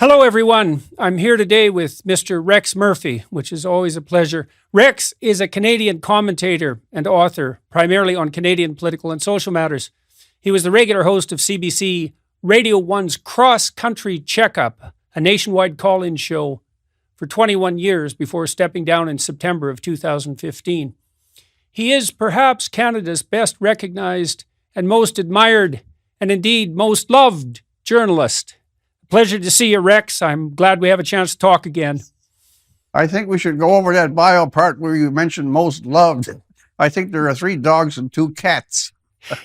Hello, everyone. I'm here today with Mr. Rex Murphy, which is always a pleasure. Rex is a Canadian commentator and author, primarily on Canadian political and social matters. He was the regular host of CBC Radio 1's Cross Country Checkup, a nationwide call-in show, for 21 years before stepping down in September of 2015. He is perhaps Canada's best recognized and most admired, and indeed most loved, journalist. Pleasure to see you, Rex. I'm glad we have a chance to talk again. I think we should go over that bio part where you mentioned most loved. I think there are 3 dogs and 2 cats.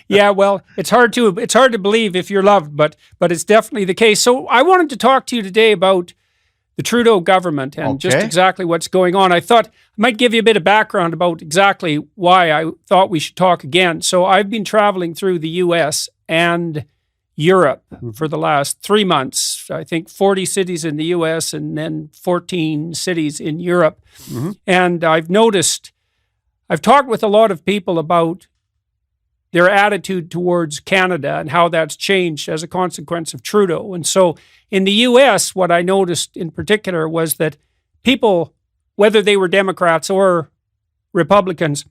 Yeah, well, it's hard to believe if you're loved, but it's definitely the case. So I wanted to talk to you today about the Trudeau government and just exactly what's going on. I thought I might give you a bit of background about exactly why I thought we should talk again. So I've been traveling through the U.S. and Europe for the last 3 months. I think 40 cities in the US and then 14 cities in Europe. And I've talked with a lot of people about their attitude towards Canada and how that's changed as a consequence of Trudeau. And so in the US, what I noticed in particular was that people, whether they were Democrats or Republicans,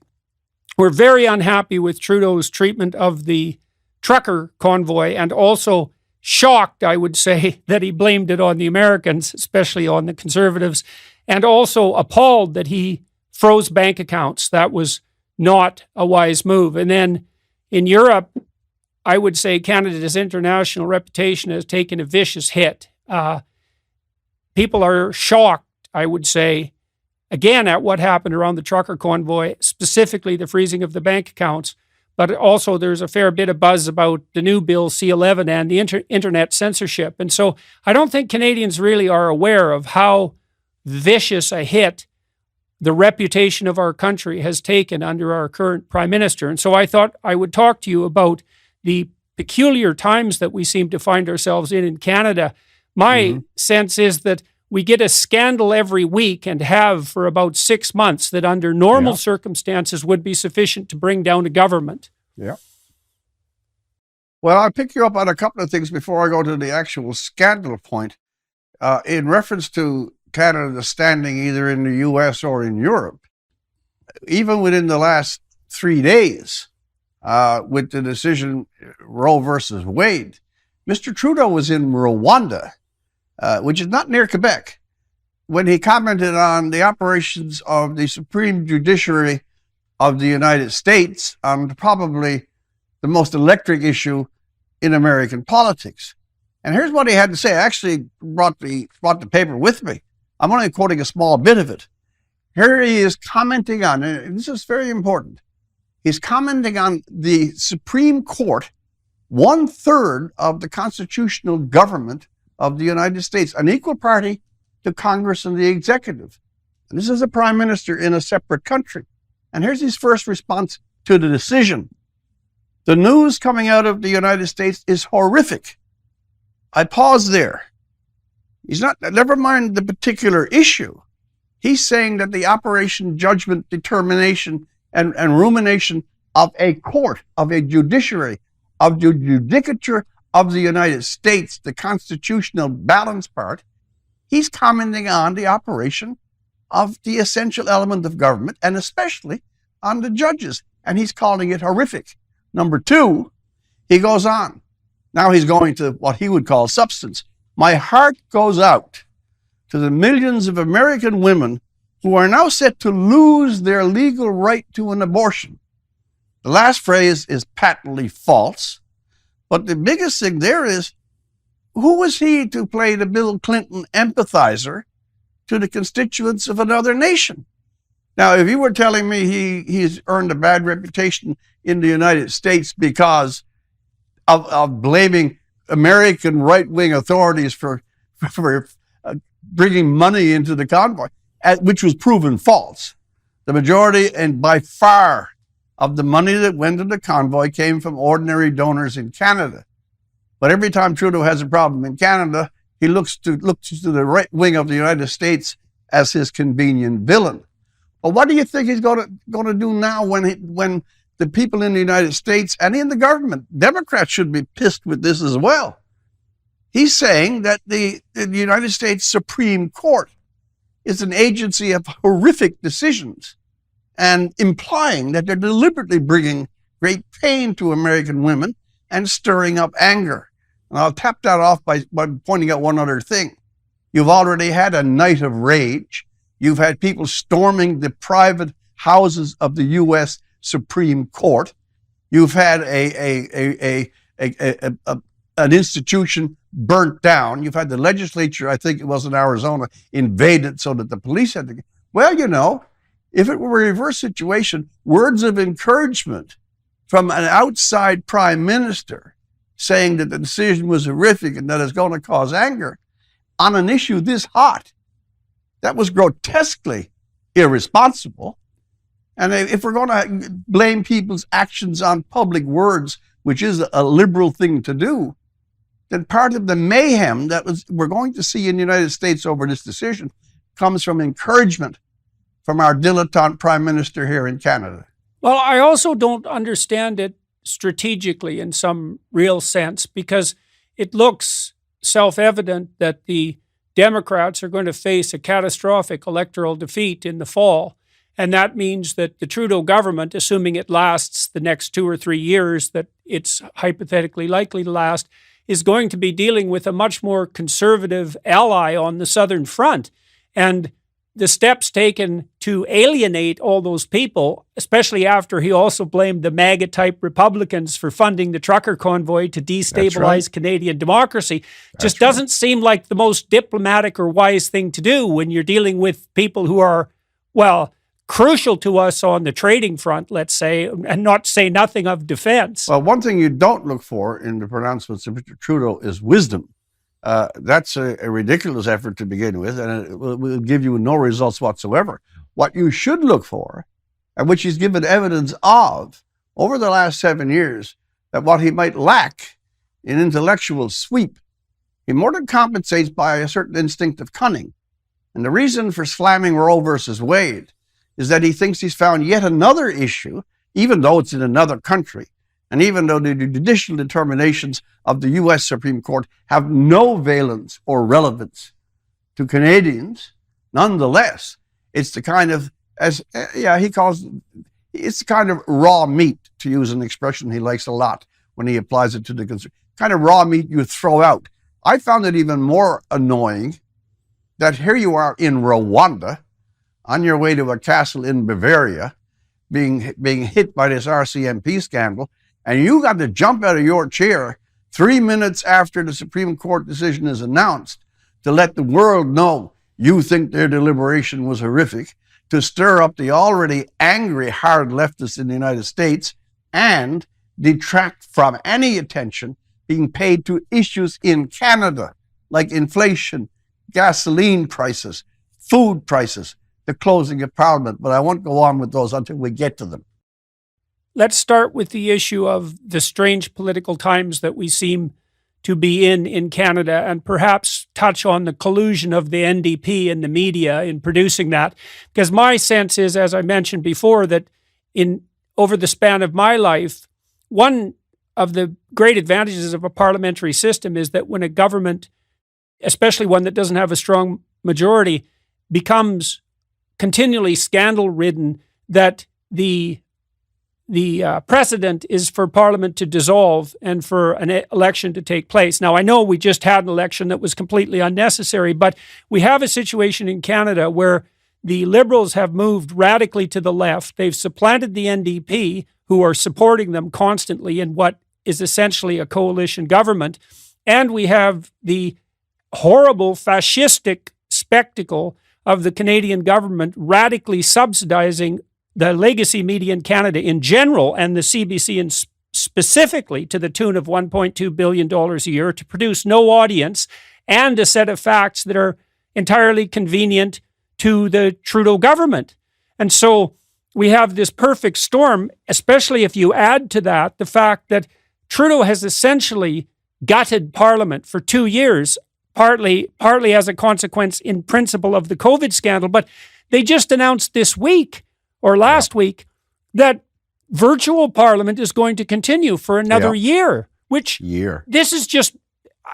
were very unhappy with Trudeau's treatment of the trucker convoy, and also shocked, I would say, that he blamed it on the Americans, especially on the Conservatives, and also appalled that he froze bank accounts. That was not a wise move. And then in Europe, I would say Canada's international reputation has taken a vicious hit. People are shocked, I would say, again, at what happened around the trucker convoy, specifically the freezing of the bank accounts. But also there's a fair bit of buzz about the new bill C-11 and the internet censorship. And so I don't think Canadians really are aware of how vicious a hit the reputation of our country has taken under our current Prime Minister. And so I thought I would talk to you about the peculiar times that we seem to find ourselves in Canada. My sense is that we get a scandal every week and have for about 6 months that under normal circumstances would be sufficient to bring down a government. Yeah. Well, I'll pick you up on a couple of things before I go to the actual scandal point. In reference to Canada's standing either in the US or in Europe, even within the last 3 days, with the decision Roe versus Wade, Mr. Trudeau was in Rwanda, which is not near Quebec, when he commented on the operations of the Supreme Judiciary of the United States on probably the most electric issue in American politics. And here's what he had to say. I actually brought the paper with me. I'm only quoting a small bit of it. Here he is commenting on, and this is very important, he's commenting on the Supreme Court, 1/3 of the constitutional government of the United States, an equal party to Congress and the executive. And this is a prime minister in a separate country. And here's his first response to the decision. The news coming out of the United States is horrific. I pause there. Never mind the particular issue. He's saying that the operation, judgment, determination, and rumination of a court, of a judiciary, of the judicature of the United States, the constitutional balance part, he's commenting on the operation of the essential element of government, and especially on the judges, and he's calling it horrific. Number 2, he goes on. Now he's going to what he would call substance. My heart goes out to the millions of American women who are now set to lose their legal right to an abortion. The last phrase is patently false. But the biggest thing there is, who was he to play the Bill Clinton empathizer to the constituents of another nation? Now, if you were telling me he's earned a bad reputation in the United States because of blaming American right-wing authorities for bringing money into the convoy, which was proven false. The majority, and by far, of the money that went to the convoy came from ordinary donors in Canada. But every time Trudeau has a problem in Canada, he looks to the right wing of the United States as his convenient villain. Well, what do you think he's going to do now when the people in the United States and in the government, Democrats should be pissed with this as well. He's saying that the United States Supreme Court is an agency of horrific decisions and implying that they're deliberately bringing great pain to American women and stirring up anger. And I'll tap that off by pointing out one other thing. You've already had a night of rage. You've had people storming the private houses of the U.S. Supreme Court. You've had an institution burnt down. You've had the legislature, I think it was in Arizona, invaded so that the police had to. Well, you know, if it were a reverse situation, words of encouragement from an outside prime minister saying that the decision was horrific and that it's going to cause anger on an issue this hot, that was grotesquely irresponsible. And if we're going to blame people's actions on public words, which is a liberal thing to do, then part of the mayhem that we're going to see in the United States over this decision comes from encouragement from our dilettante prime minister here in Canada. Well, I also don't understand it strategically in some real sense, because it looks self-evident that the Democrats are going to face a catastrophic electoral defeat in the fall. And that means that the Trudeau government, assuming it lasts the next 2 or 3 years that it's hypothetically likely to last, is going to be dealing with a much more conservative ally on the southern front. And the steps taken to alienate all those people, especially after he also blamed the MAGA-type Republicans for funding the trucker convoy to destabilize Canadian democracy, just doesn't seem like the most diplomatic or wise thing to do when you're dealing with people who are, well, crucial to us on the trading front, let's say, and not say nothing of defense. Well, one thing you don't look for in the pronouncements of Mr. Trudeau is wisdom. That's a ridiculous effort to begin with, and it will give you no results whatsoever. What you should look for, and which he's given evidence of over the last 7 years, that what he might lack in intellectual sweep, he more than compensates by a certain instinct of cunning. And the reason for slamming Roe versus Wade is that he thinks he's found yet another issue, even though it's in another country, and even though the judicial determinations of the U.S. Supreme Court have no valence or relevance to Canadians, nonetheless, it's the kind of, he calls it's the kind of raw meat, to use an expression he likes a lot when he applies it to the kind of raw meat you throw out. I found it even more annoying that here you are in Rwanda, on your way to a castle in Bavaria, being hit by this RCMP scandal, and you got to jump out of your chair 3 minutes after the Supreme Court decision is announced to let the world know you think their deliberation was horrific, to stir up the already angry hard leftists in the United States, and detract from any attention being paid to issues in Canada, like inflation, gasoline prices, food prices, the closing of Parliament. But I won't go on with those until we get to them. Let's start with the issue of the strange political times that we seem to be in Canada, and perhaps touch on the collusion of the NDP and the media in producing that. Because my sense is, as I mentioned before, that over the span of my life, one of the great advantages of a parliamentary system is that when a government, especially one that doesn't have a strong majority, becomes continually scandal-ridden, that the precedent is for Parliament to dissolve and for an election to take place. Now, I know we just had an election that was completely unnecessary, but we have a situation in Canada where the Liberals have moved radically to the left. They've supplanted the NDP, who are supporting them constantly in what is essentially a coalition government. And we have the horrible fascistic spectacle of the Canadian government radically subsidizing the legacy media in Canada in general, and the CBC specifically, to the tune of $1.2 billion a year to produce no audience and a set of facts that are entirely convenient to the Trudeau government. And so we have this perfect storm, especially if you add to that the fact that Trudeau has essentially gutted Parliament for 2 years, partly as a consequence in principle of the COVID scandal. But they just announced this week or last week that virtual Parliament is going to continue for another year, which this is just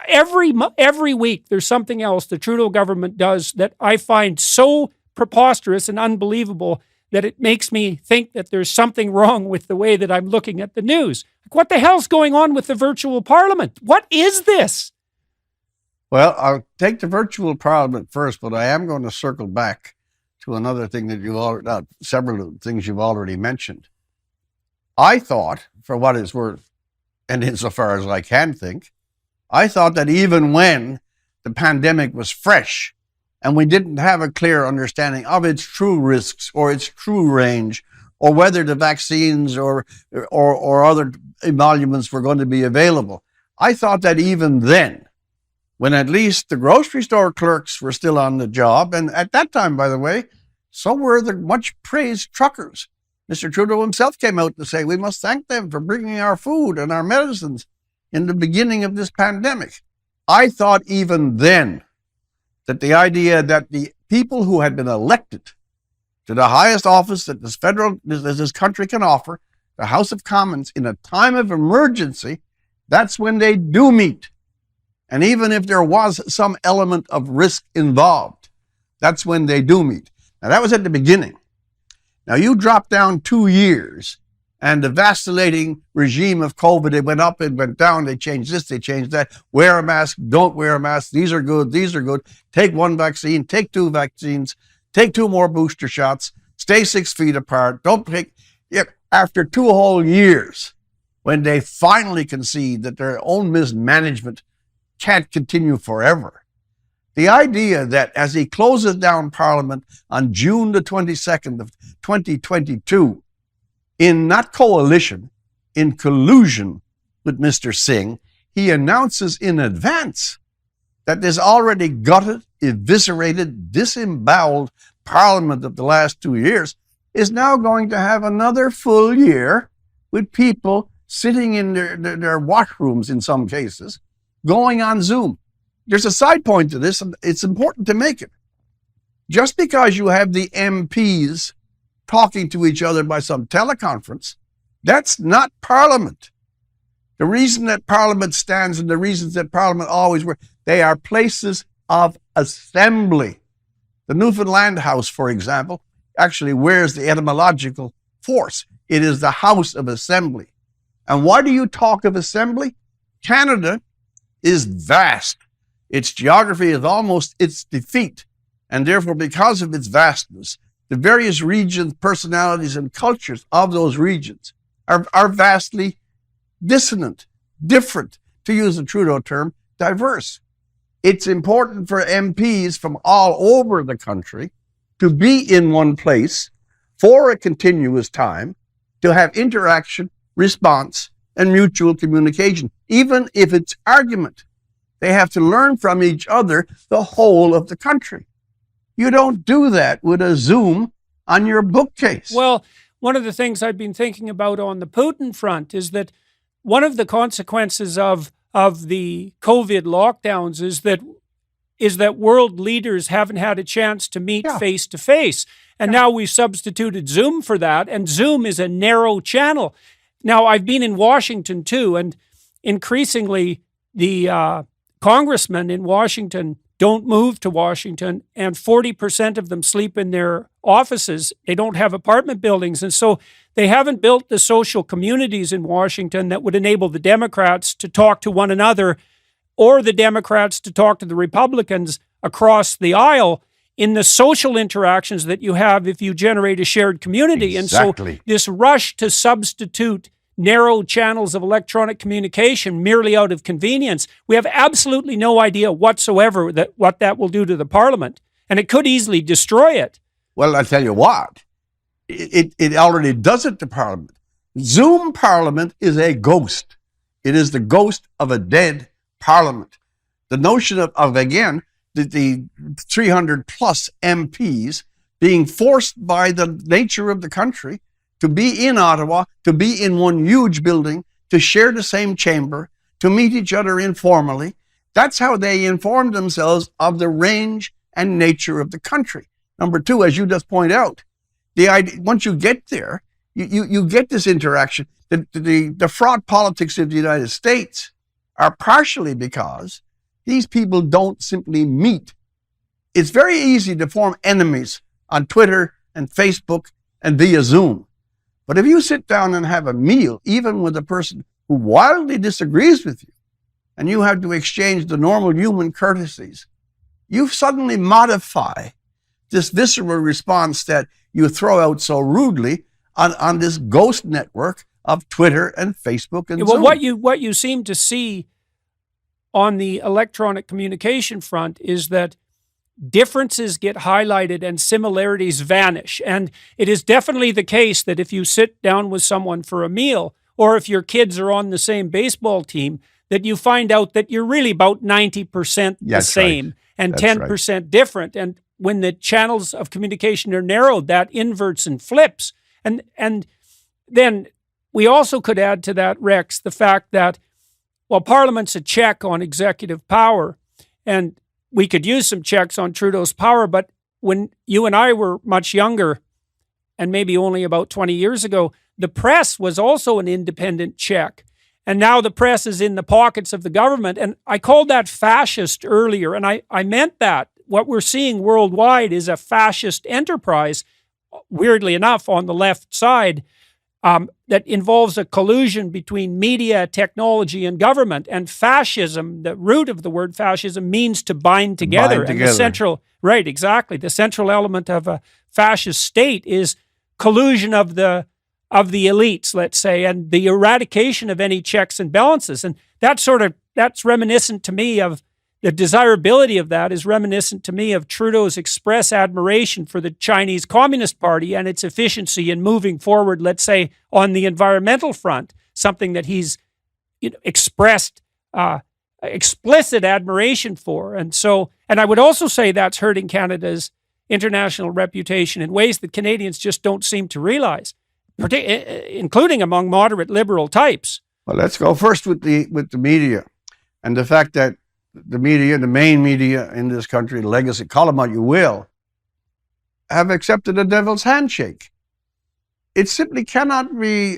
every week there's something else the Trudeau government does that I find so preposterous and unbelievable that it makes me think that there's something wrong with the way that I'm looking at the news. Like, what the hell's going on with the virtual parliament? What is this? Well, I'll take the virtual parliament first, but I am going to circle back to another thing that you've already, several things you've already mentioned. I thought, for what it's worth, and insofar as I can think, I thought that even when the pandemic was fresh and we didn't have a clear understanding of its true risks or its true range, or whether the vaccines or other emoluments were going to be available, I thought that even then, when at least the grocery store clerks were still on the job, and at that time, by the way, so were the much praised truckers. Mr. Trudeau himself came out to say, we must thank them for bringing our food and our medicines in the beginning of this pandemic. I thought even then that the idea that the people who had been elected to the highest office that this country can offer, the House of Commons, in a time of emergency, that's when they do meet. And even if there was some element of risk involved, that's when they do meet. Now, that was at the beginning. Now, you drop down 2 years, and the vacillating regime of COVID, it went up, it went down, they changed this, they changed that. Wear a mask, don't wear a mask. These are good, these are good. Take one vaccine, take two vaccines, take 2 more booster shots, stay 6 feet apart. Don't take, after 2 whole years, when they finally concede that their own mismanagement can't continue forever. The idea that as he closes down Parliament on June the 22nd of 2022, in not coalition, in collusion with Mr. Singh, he announces in advance that this already gutted, eviscerated, disemboweled Parliament of the last 2 years is now going to have another full year with people sitting in their washrooms in some cases, going on Zoom. There's a side point to this, and it's important to make it. Just because you have the MPs talking to each other by some teleconference, that's not Parliament. The reason that Parliament stands and the reasons that Parliament always works, they are places of assembly. The Newfoundland House, for example, actually wears the etymological force. It is the House of Assembly. And why do you talk of assembly? Canada is vast. Its geography is almost its defeat. And therefore, because of its vastness, the various regions, personalities, and cultures of those regions are vastly dissonant, different, to use the Trudeau term, diverse. It's important for MPs from all over the country to be in one place for a continuous time, to have interaction, response, and mutual communication, even if it's argument. They have to learn from each other the whole of the country. You don't do that with a Zoom on your bookcase. Well, one of the things I've been thinking about on the Putin front is that one of the consequences of the COVID lockdowns is that world leaders haven't had a chance to meet face to face. And now we've substituted Zoom for that, and Zoom is a narrow channel. Now, I've been in Washington too, and increasingly the congressmen in Washington don't move to Washington, and 40% of them sleep in their offices. They don't have apartment buildings. And so they haven't built the social communities in Washington that would enable the Democrats to talk to one another, or the Democrats to talk to the Republicans across the aisle in the social interactions that you have if you generate a shared community. Exactly. And so this rush to substitute narrow channels of electronic communication merely out of convenience, we have absolutely no idea whatsoever what that will do to the Parliament. And it could easily destroy it. Well, I'll tell you what, it already does it to Parliament. Zoom Parliament is a ghost. It is the ghost of a dead Parliament. The notion of again, the 300 plus MPs being forced by the nature of the country to be in Ottawa, to be in one huge building, to share the same chamber, to meet each other informally. That's how they inform themselves of the range and nature of the country. Number two, as you just point out, the idea, once you get there, you get this interaction. The fraud politics of the United States are partially because these people don't simply meet. It's very easy to form enemies on Twitter and Facebook and via Zoom. But if you sit down and have a meal, even with a person who wildly disagrees with you, and you have to exchange the normal human courtesies, you suddenly modify this visceral response that you throw out so rudely on this ghost network of Twitter and Facebook and Zoom. What you seem to see on the electronic communication front is that differences get highlighted and similarities vanish. And it is definitely the case that if you sit down with someone for a meal, or if your kids are on the same baseball team, that you find out that you're really about 90% the same, right. And That's 10% right. different. And when the channels of communication are narrowed, that inverts and flips. And then we also could add to that, Rex, the fact that, well, Parliament's a check on executive power, and we could use some checks on Trudeau's power, but when you and I were much younger, and maybe only about 20 years ago, the press was also an independent check. And now the press is in the pockets of the government. And I called that fascist earlier, and I meant that. What we're seeing worldwide is a fascist enterprise, weirdly enough, on the left side, that involves a collusion between media, technology, and government. And fascism, the root of the word fascism, means to bind together. And the central, right, exactly. The central element of a fascist state is collusion of the elites, let's say, and the eradication of any checks and balances. And that's reminiscent to me of the desirability of that is reminiscent to me of Trudeau's express admiration for the Chinese Communist Party and its efficiency in moving forward, let's say, on the environmental front, something that he's expressed explicit admiration for. And I would also say that's hurting Canada's international reputation in ways that Canadians just don't seem to realize, including among moderate liberal types. Well, let's go first with the media and the fact that the media, the main media in this country, legacy, call them what you will, have accepted a devil's handshake. It simply cannot be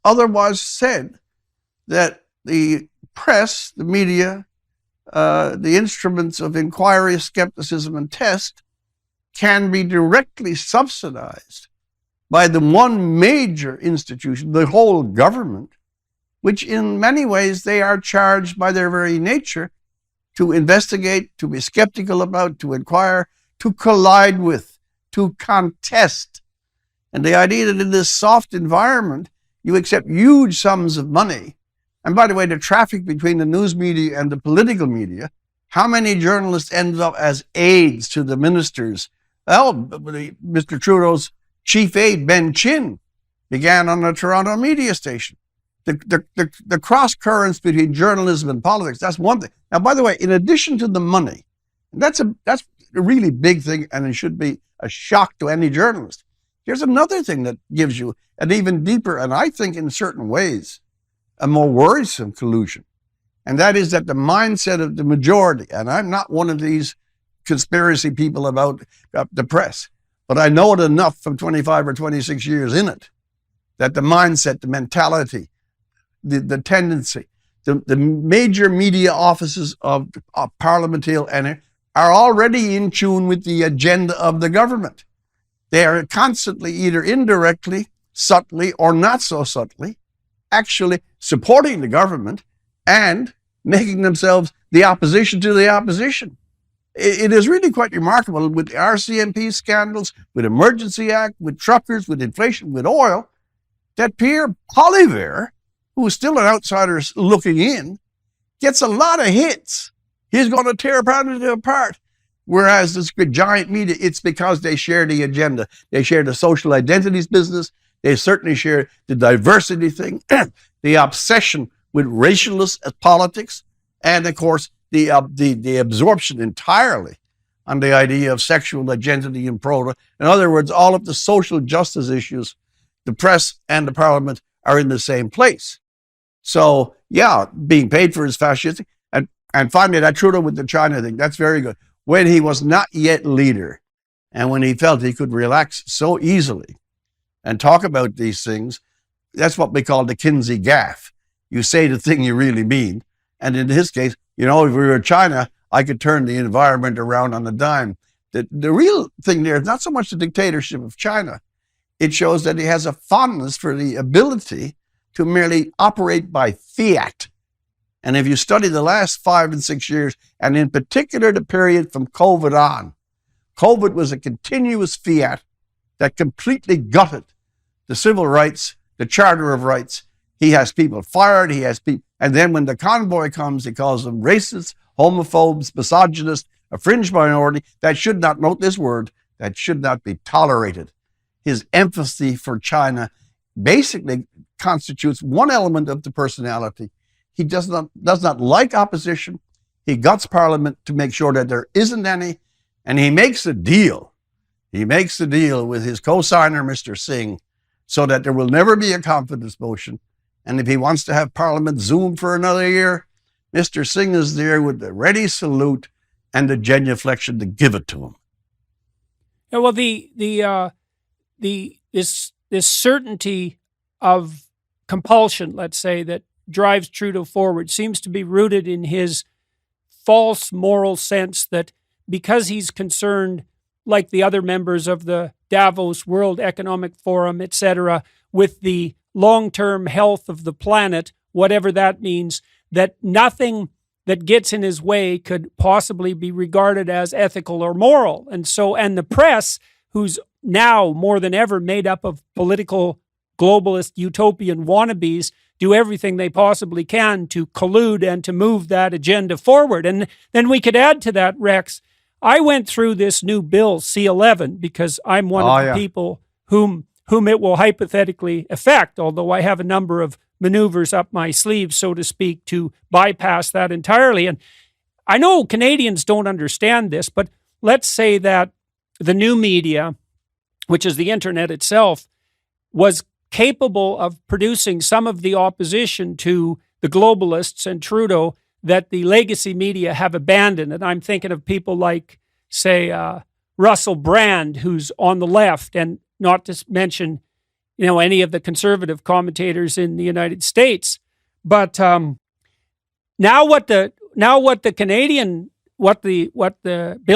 otherwise said that the press, the media, the instruments of inquiry, skepticism, and test can be directly subsidized by the one major institution, the whole government, which in many ways they are charged by their very nature to investigate, to be skeptical about, to inquire, to collide with, to contest. And the idea that in this soft environment, you accept huge sums of money. And by the way, the traffic between the news media and the political media, how many journalists ended up as aides to the ministers? Well, Mr. Trudeau's chief aide, Ben Chin, began on a Toronto media station. The cross currents between journalism and politics, that's one thing. Now, by the way, in addition to the money, that's a really big thing, and it should be a shock to any journalist. Here's another thing that gives you an even deeper, and I think in certain ways, a more worrisome collusion. And that is that the mindset of the majority, and I'm not one of these conspiracy people about the press, but I know it enough from 25 or 26 years in it, that the mindset, the mentality, the tendency, the major media offices of parliamentary are already in tune with the agenda of the government. They are constantly, either indirectly, subtly, or not so subtly, actually supporting the government and making themselves the opposition to the opposition. It is really quite remarkable with the RCMP scandals, with Emergency Act, with truckers, with inflation, with oil, that Pierre Poilievre, who is still an outsider looking in, gets a lot of hits. He's going to tear Canada apart. Whereas this giant media, it's because they share the agenda. They share the social identities business. They certainly share the diversity thing, the obsession with racialist politics, and of course, the absorption entirely on the idea of sexual identity and proto. In other words, all of the social justice issues, the press and the parliament are in the same place. So, yeah, being paid for is fascistic. And finally, that Trudeau with the China thing, that's very good. When he was not yet leader, and when he felt he could relax so easily and talk about these things, that's what we call the Kinsey gaffe. You say the thing you really mean, And in his case, if we were China, I could turn the environment around on a dime. The real thing there is not so much the dictatorship of China. It shows that he has a fondness for the ability to merely operate by fiat. And if you study the last 5 and 6 years, and in particular the period from COVID on, COVID was a continuous fiat that completely gutted the civil rights, the Charter of Rights. He has people fired, and then when the convoy comes, he calls them racists, homophobes, misogynists, a fringe minority that should not, note this word, that should not be tolerated. His empathy for China basically constitutes one element of the personality. He does not like opposition. He guts Parliament to make sure that there isn't any, and he makes a deal. He makes a deal with his co-signer, Mr. Singh, so that there will never be a confidence motion. And if he wants to have Parliament Zoom for another year, Mr. Singh is there with the ready salute and the genuflection to give it to him. Yeah, well, this certainty of compulsion, let's say, that drives Trudeau forward seems to be rooted in his false moral sense that because he's concerned, like the other members of the Davos World Economic Forum, etc., with the long-term health of the planet, whatever that means, that nothing that gets in his way could possibly be regarded as ethical or moral. And the press, who's now more than ever made up of political globalist utopian wannabes, do everything they possibly can to collude and to move that agenda forward. And then we could add to that, Rex, I went through this new bill, C-11, because I'm one of the people whom it will hypothetically affect, although I have a number of maneuvers up my sleeve, so to speak, to bypass that entirely. And I know Canadians don't understand this, but let's say that the new media, which is the internet itself, was capable of producing some of the opposition to the globalists and Trudeau that the legacy media have abandoned. And I'm thinking of people like, say, Russell Brand, who's on the left, and not to mention, any of the conservative commentators in the United States. But now what the Bill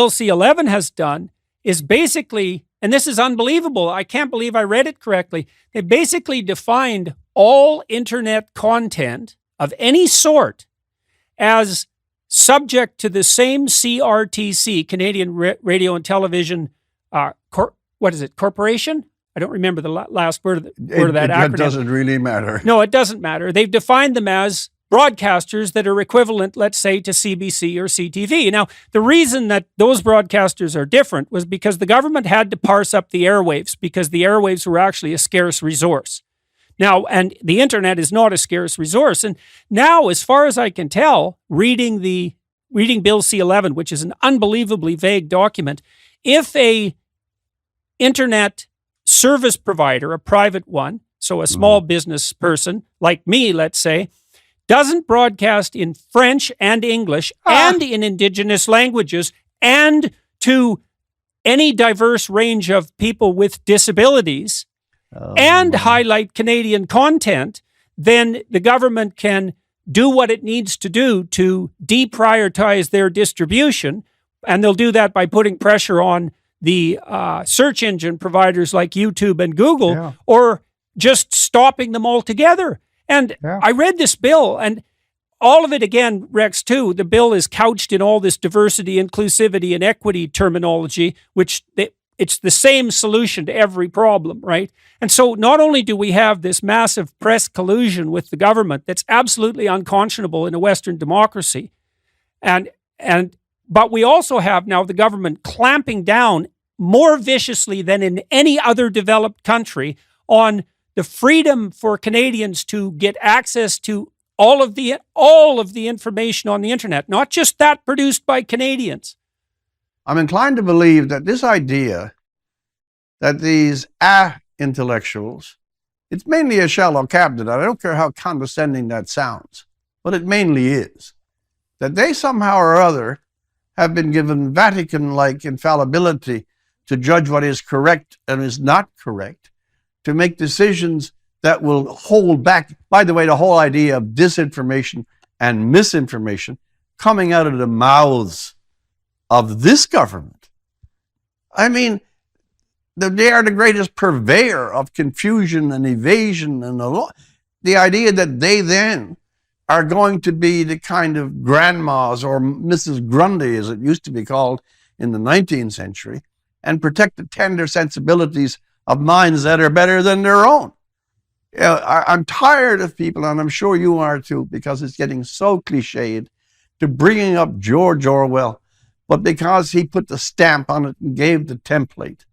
C-11 has done is basically, and this is unbelievable, I can't believe I read it correctly, they basically defined all internet content of any sort as subject to the same CRTC, Canadian Radio and Television, corporation? I don't remember the last word of that acronym. It doesn't really matter. No, it doesn't matter. They've defined them as broadcasters that are equivalent, let's say, to CBC or CTV. Now, the reason that those broadcasters are different was because the government had to parse up the airwaves, because the airwaves were actually a scarce resource. Now, and the internet is not a scarce resource. And now, as far as I can tell, reading Bill C-11, which is an unbelievably vague document, if a internet service provider, a private one, so a small business person like me, let's say, doesn't broadcast in French and English and in indigenous languages and to any diverse range of people with disabilities and highlight Canadian content, then the government can do what it needs to do to deprioritize their distribution. And they'll do that by putting pressure on the search engine providers like YouTube and Google, or just stopping them altogether. And I read this bill, and all of it, again, Rex, too, the bill is couched in all this diversity, inclusivity, and equity terminology, which it's the same solution to every problem, right? And so not only do we have this massive press collusion with the government that's absolutely unconscionable in a Western democracy, but we also have now the government clamping down more viciously than in any other developed country on the freedom for Canadians to get access to all of the information on the internet, not just that produced by Canadians. I'm inclined to believe that this idea that these intellectuals, it's mainly a shallow cabinet. I don't care how condescending that sounds, but it mainly is. That they somehow or other have been given Vatican-like infallibility to judge what is correct and is not correct, to make decisions that will hold back. By the way, the whole idea of disinformation and misinformation coming out of the mouths of this government. I mean, they are the greatest purveyor of confusion and evasion and the idea that they then are going to be the kind of grandmas or Mrs. Grundy, as it used to be called in the 19th century, and protect the tender sensibilities of minds that are better than their own. I'm tired of people, and I'm sure you are too, because it's getting so cliched, to bringing up George Orwell, but because he put the stamp on it and gave the template.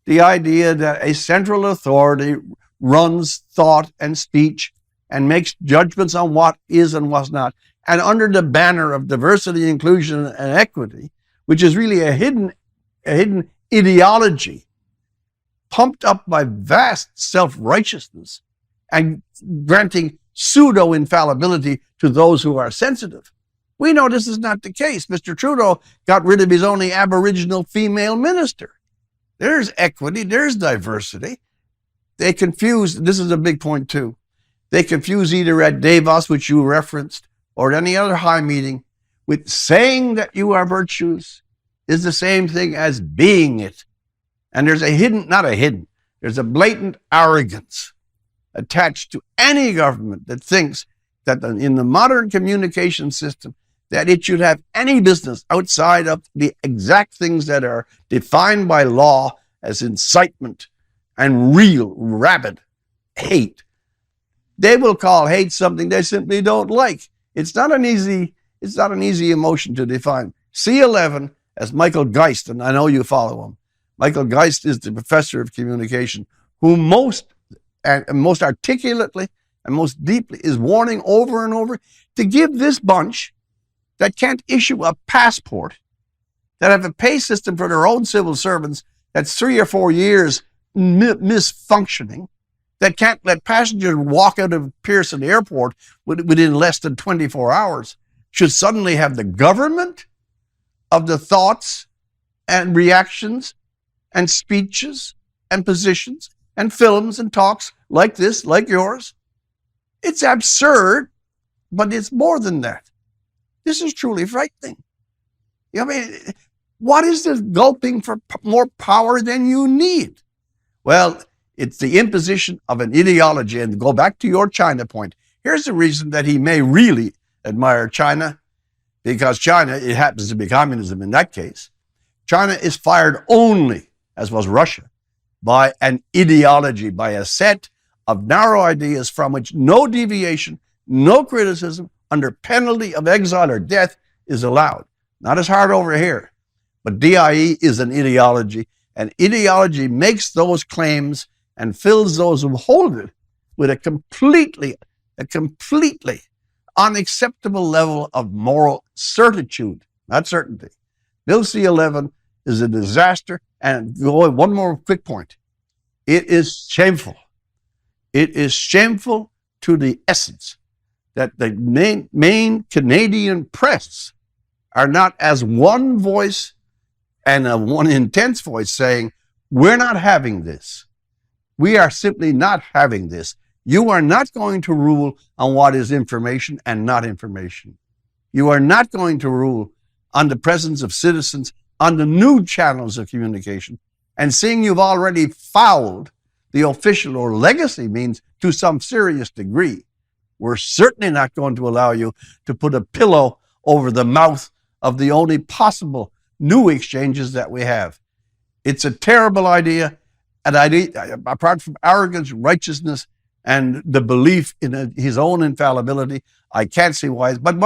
The idea that a central authority runs thought and speech and makes judgments on what is and what's not, and under the banner of diversity, inclusion, and equity, which is really a hidden ideology pumped up by vast self-righteousness and granting pseudo-infallibility to those who are sensitive. We know this is not the case. Mr. Trudeau got rid of his only Aboriginal female minister. There's equity, there's diversity. They confuse, this is a big point too, they confuse either at Davos, which you referenced, or at any other high meeting, with saying that you are virtuous is the same thing as being it. And there's there's a blatant arrogance attached to any government that thinks that in the modern communication system, that it should have any business outside of the exact things that are defined by law as incitement and real, rabid hate. They will call hate something they simply don't like. It's not an easy emotion to define. C11, as Michael Geist, and I know you follow him, Michael Geist is the professor of communication who most articulately and most deeply is warning over and over to give this bunch that can't issue a passport, that have a pay system for their own civil servants that's 3 or 4 years misfunctioning, that can't let passengers walk out of Peterson Airport within less than 24 hours, should suddenly have the government of the thoughts and reactions and speeches and positions and films and talks like this, like yours. It's absurd, but it's more than that. This is truly frightening. I mean, what is this gulping for more power than you need? Well, it's the imposition of an ideology. And to go back to your China point, here's the reason that he may really admire China, because China, it happens to be communism in that case. China is fired only, as was Russia, by an ideology, by a set of narrow ideas from which no deviation, no criticism, under penalty of exile or death is allowed. Not as hard over here, but DIE is an ideology, and ideology makes those claims and fills those who hold it with a completely unacceptable level of moral certitude, not certainty. Bill C-11 is a disaster, and one more quick point. It is shameful. It is shameful to the essence that the main Canadian press are not as one voice and one intense voice saying, we're not having this. We are simply not having this. You are not going to rule on what is information and not information. You are not going to rule on the presence of citizens on the new channels of communication. And seeing you've already fouled the official or legacy means to some serious degree, we're certainly not going to allow you to put a pillow over the mouth of the only possible new exchanges that we have. It's a terrible idea, and apart from arrogance, righteousness, and the belief in his own infallibility, I can't see why. But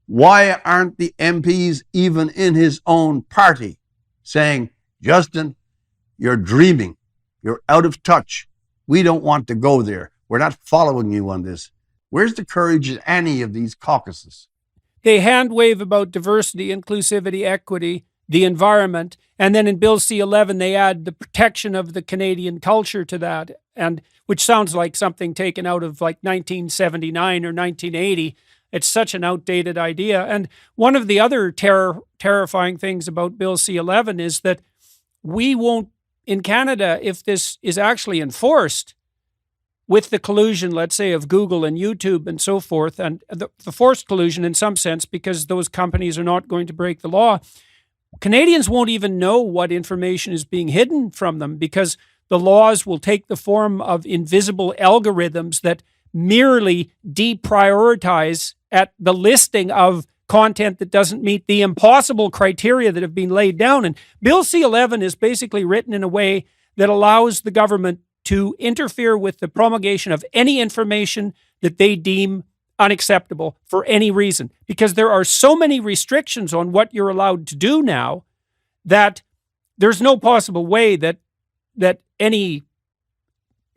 why aren't the MPs even in his own party saying, Justin, you're dreaming, you're out of touch, we don't want to go there, we're not following you on this? Where's the courage in any of these caucuses? They hand wave about diversity, inclusivity, equity, the environment, and then in Bill C-11 they add the protection of the Canadian culture to that, and which sounds like something taken out of like 1979 or 1980. It's such an outdated idea. And one of the other terrifying things about Bill C-11 is that we won't, in Canada, if this is actually enforced, with the collusion, let's say, of Google and YouTube and so forth, and the forced collusion in some sense, because those companies are not going to break the law, Canadians won't even know what information is being hidden from them, because the laws will take the form of invisible algorithms that merely deprioritize at the listing of content that doesn't meet the impossible criteria that have been laid down. And Bill C-11 is basically written in a way that allows the government to interfere with the promulgation of any information that they deem unacceptable for any reason, because there are so many restrictions on what you're allowed to do now that there's no possible way that any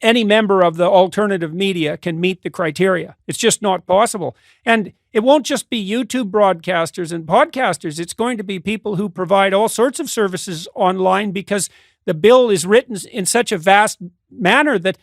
member of the alternative media can meet the criteria. It's just not possible. And it won't just be YouTube broadcasters and podcasters. It's going to be people who provide all sorts of services online, because the bill is written in such a vast manner that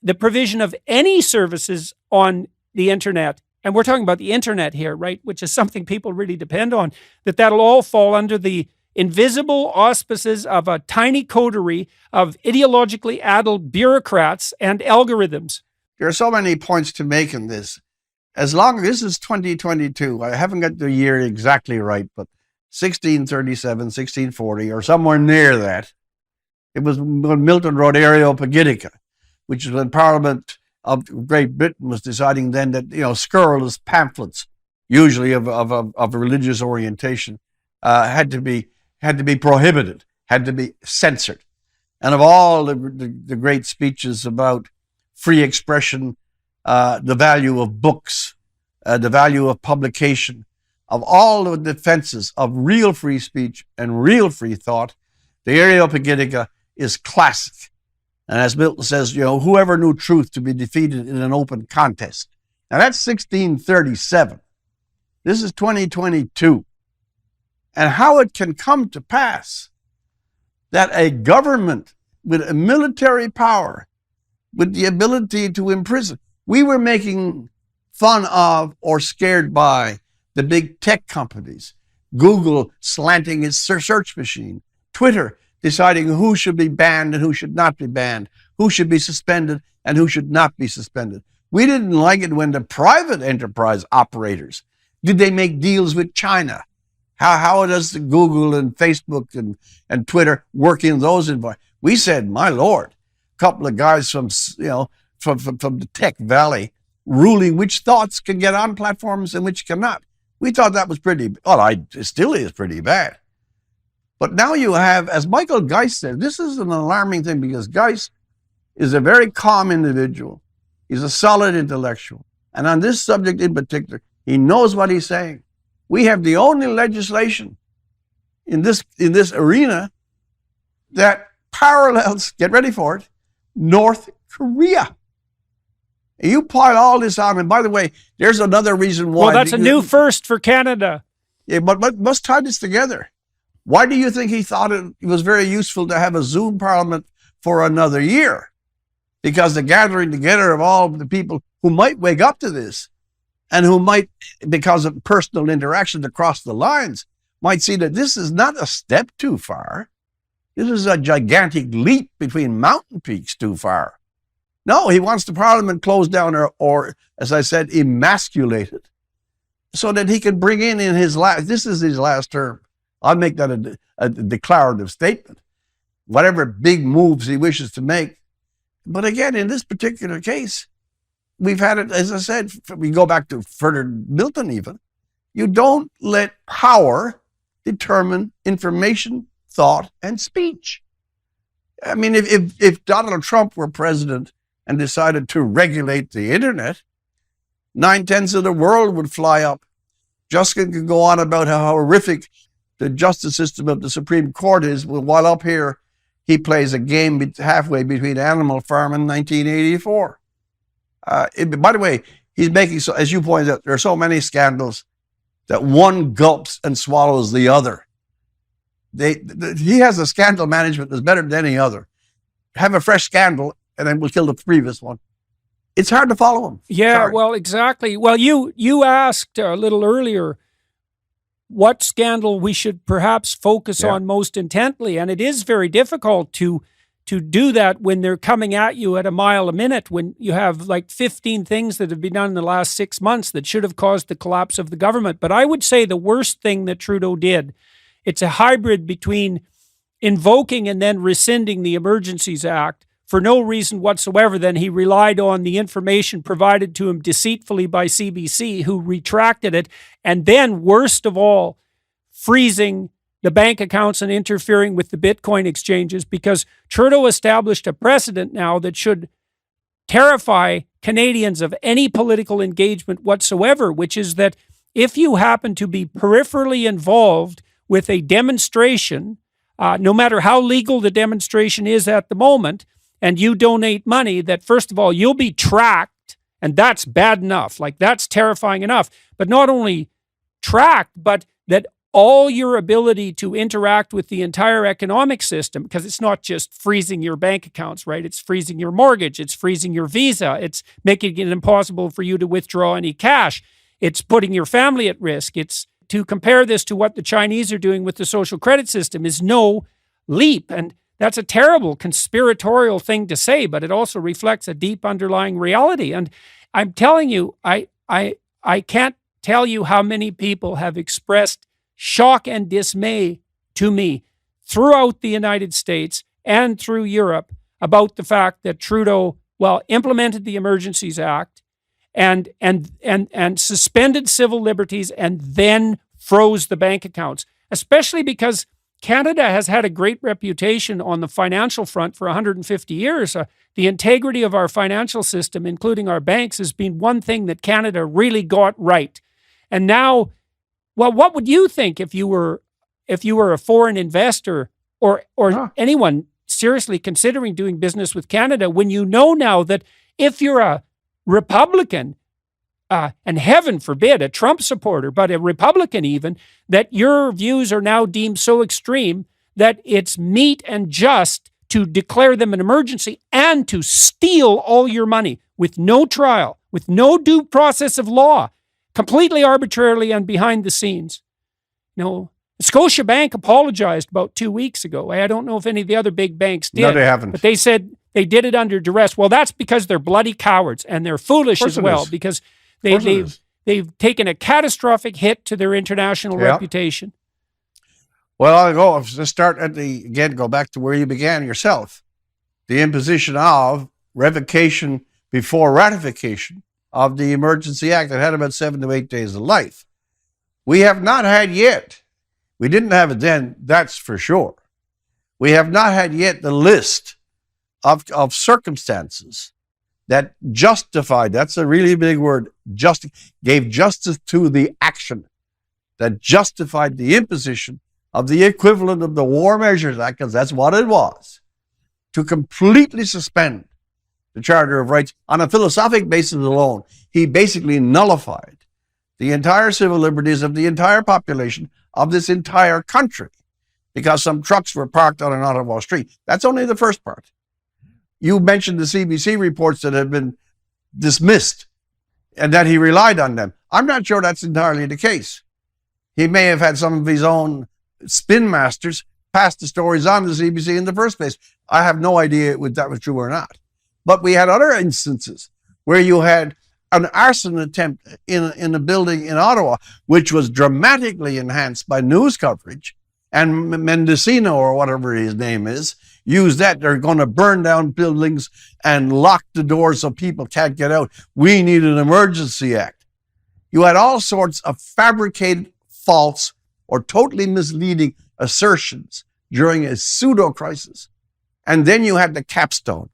the provision of any services on the internet, and we're talking about the internet here, right, which is something people really depend on, that'll all fall under the invisible auspices of a tiny coterie of ideologically addled bureaucrats and algorithms. There are so many points to make in this. As long as this is 2022, I haven't got the year exactly right, but 1637, 1640, or somewhere near that, it was when Milton wrote Areopagitica, which is when Parliament of Great Britain was deciding then that, scurrilous pamphlets, usually of a religious orientation, had to be prohibited, had to be censored. And of all the great speeches about free expression, the value of books, the value of publication, of all the defenses of real free speech and real free thought, the Areopagitica is classic. And as Milton says, whoever knew truth to be defeated in an open contest. Now that's 1637. This is 2022. And how it can come to pass that a government with a military power, with the ability to imprison, we were making fun of or scared by the big tech companies, Google slanting its search machine, Twitter deciding who should be banned and who should not be banned, who should be suspended and who should not be suspended. We didn't like it when the private enterprise operators, did they make deals with China? How does Google and Facebook and Twitter work in those environments? We said, my Lord, a couple of guys from the tech valley ruling which thoughts can get on platforms and which cannot. We thought that was it still is pretty bad. But now you have, as Michael Geist said, this is an alarming thing, because Geist is a very calm individual. He's a solid intellectual. And on this subject in particular, he knows what he's saying. We have the only legislation in this arena that parallels, get ready for it, North Korea. And you pile all this on, and by the way, there's another reason why. Well, that's a new first for Canada. Yeah, but let's tie this together. Why do you think he thought it was very useful to have a Zoom parliament for another year? Because the gathering together of all the people who might wake up to this, and who might, because of personal interactions across the lines, might see that this is not a step too far. This is a gigantic leap between mountain peaks too far. No, he wants the parliament closed down or, as I said, emasculated, so that he can bring in his this is his last term. I'll make that a declarative statement. Whatever big moves he wishes to make. But again, in this particular case, we've had it, as I said, we go back to further Milton even. You don't let power determine information, thought, and speech. I mean, if Donald Trump were president and decided to regulate the internet, 9/10 of the world would fly up. Justin could go on about how horrific the justice system of the Supreme Court is, while up here he plays a game halfway between Animal Farm and 1984. By the way, he's making, so as you pointed out, there are so many scandals that one gulps and swallows the other. He has a scandal management that's better than any other. Have a fresh scandal, and then we'll kill the previous one. It's hard to follow him. Yeah, Sorry. Well, exactly. Well, you asked a little earlier what scandal we should perhaps focus on most intently, and it is very difficult to to do that when they're coming at you at a mile a minute, when you have like 15 things that have been done in the last 6 months that should have caused the collapse of the government. But I would say the worst thing that Trudeau did, it's a hybrid between invoking and then rescinding the Emergencies Act for no reason whatsoever. Then he relied on the information provided to him deceitfully by CBC, who retracted it, and then, worst of all, freezing the bank accounts and interfering with the Bitcoin exchanges, because Trudeau established a precedent now that should terrify Canadians of any political engagement whatsoever, which is that if you happen to be peripherally involved with a demonstration, no matter how legal the demonstration is at the moment, and you donate money, that first of all, you'll be tracked, and that's bad enough. Like, that's terrifying enough. But not only tracked, but that all your ability to interact with the entire economic system, because it's not just freezing your bank accounts, right? It's freezing your mortgage, it's freezing your visa, it's making it impossible for you to withdraw any cash, it's putting your family at risk. It's to compare this to what the Chinese are doing with the social credit system is no leap. And that's a terrible conspiratorial thing to say, but it also reflects a deep underlying reality. And I'm telling you, I can't tell you how many people have expressed shock and dismay to me throughout the United States and through Europe about the fact that Trudeau, implemented the Emergencies Act and suspended civil liberties and then froze the bank accounts, especially because Canada has had a great reputation on the financial front for 150 years. The integrity of our financial system, including our banks, has been one thing that Canada really got right. And now, what would you think if you were a foreign investor or anyone seriously considering doing business with Canada, when you know now that if you're a Republican, and heaven forbid a Trump supporter, but a Republican even, that your views are now deemed so extreme that it's meet and just to declare them an emergency and to steal all your money with no trial, with no due process of law, completely arbitrarily and behind the scenes. Scotiabank apologized about 2 weeks ago. I don't know if any of the other big banks did. No, they haven't. But they said they did it under duress. Well, that's because they're bloody cowards, and they're foolish as well, because they've taken a catastrophic hit to their international reputation. Well, let's start go back to where you began yourself. The imposition of revocation before ratification of the Emergency Act that had about 7 to 8 days of life. We have not had yet, we didn't have it then, that's for sure. We have not had yet the list of circumstances that justified, that's a really big word, gave justice to the action that justified the imposition of the equivalent of the War Measures Act, because that's what it was, to completely suspend the Charter of Rights on a philosophic basis alone. He basically nullified the entire civil liberties of the entire population of this entire country because some trucks were parked on an Ottawa street. That's only the first part. You mentioned the CBC reports that have been dismissed and that he relied on them. I'm not sure that's entirely the case. He may have had some of his own spin masters pass the stories on to the CBC in the first place. I have no idea if that was true or not. But we had other instances where you had an arson attempt in a building in Ottawa, which was dramatically enhanced by news coverage, and Mendocino, or whatever his name is, used that. They're going to burn down buildings and lock the doors so people can't get out. We need an emergency act. You had all sorts of fabricated, false, or totally misleading assertions during a pseudo-crisis. And then you had the capstone,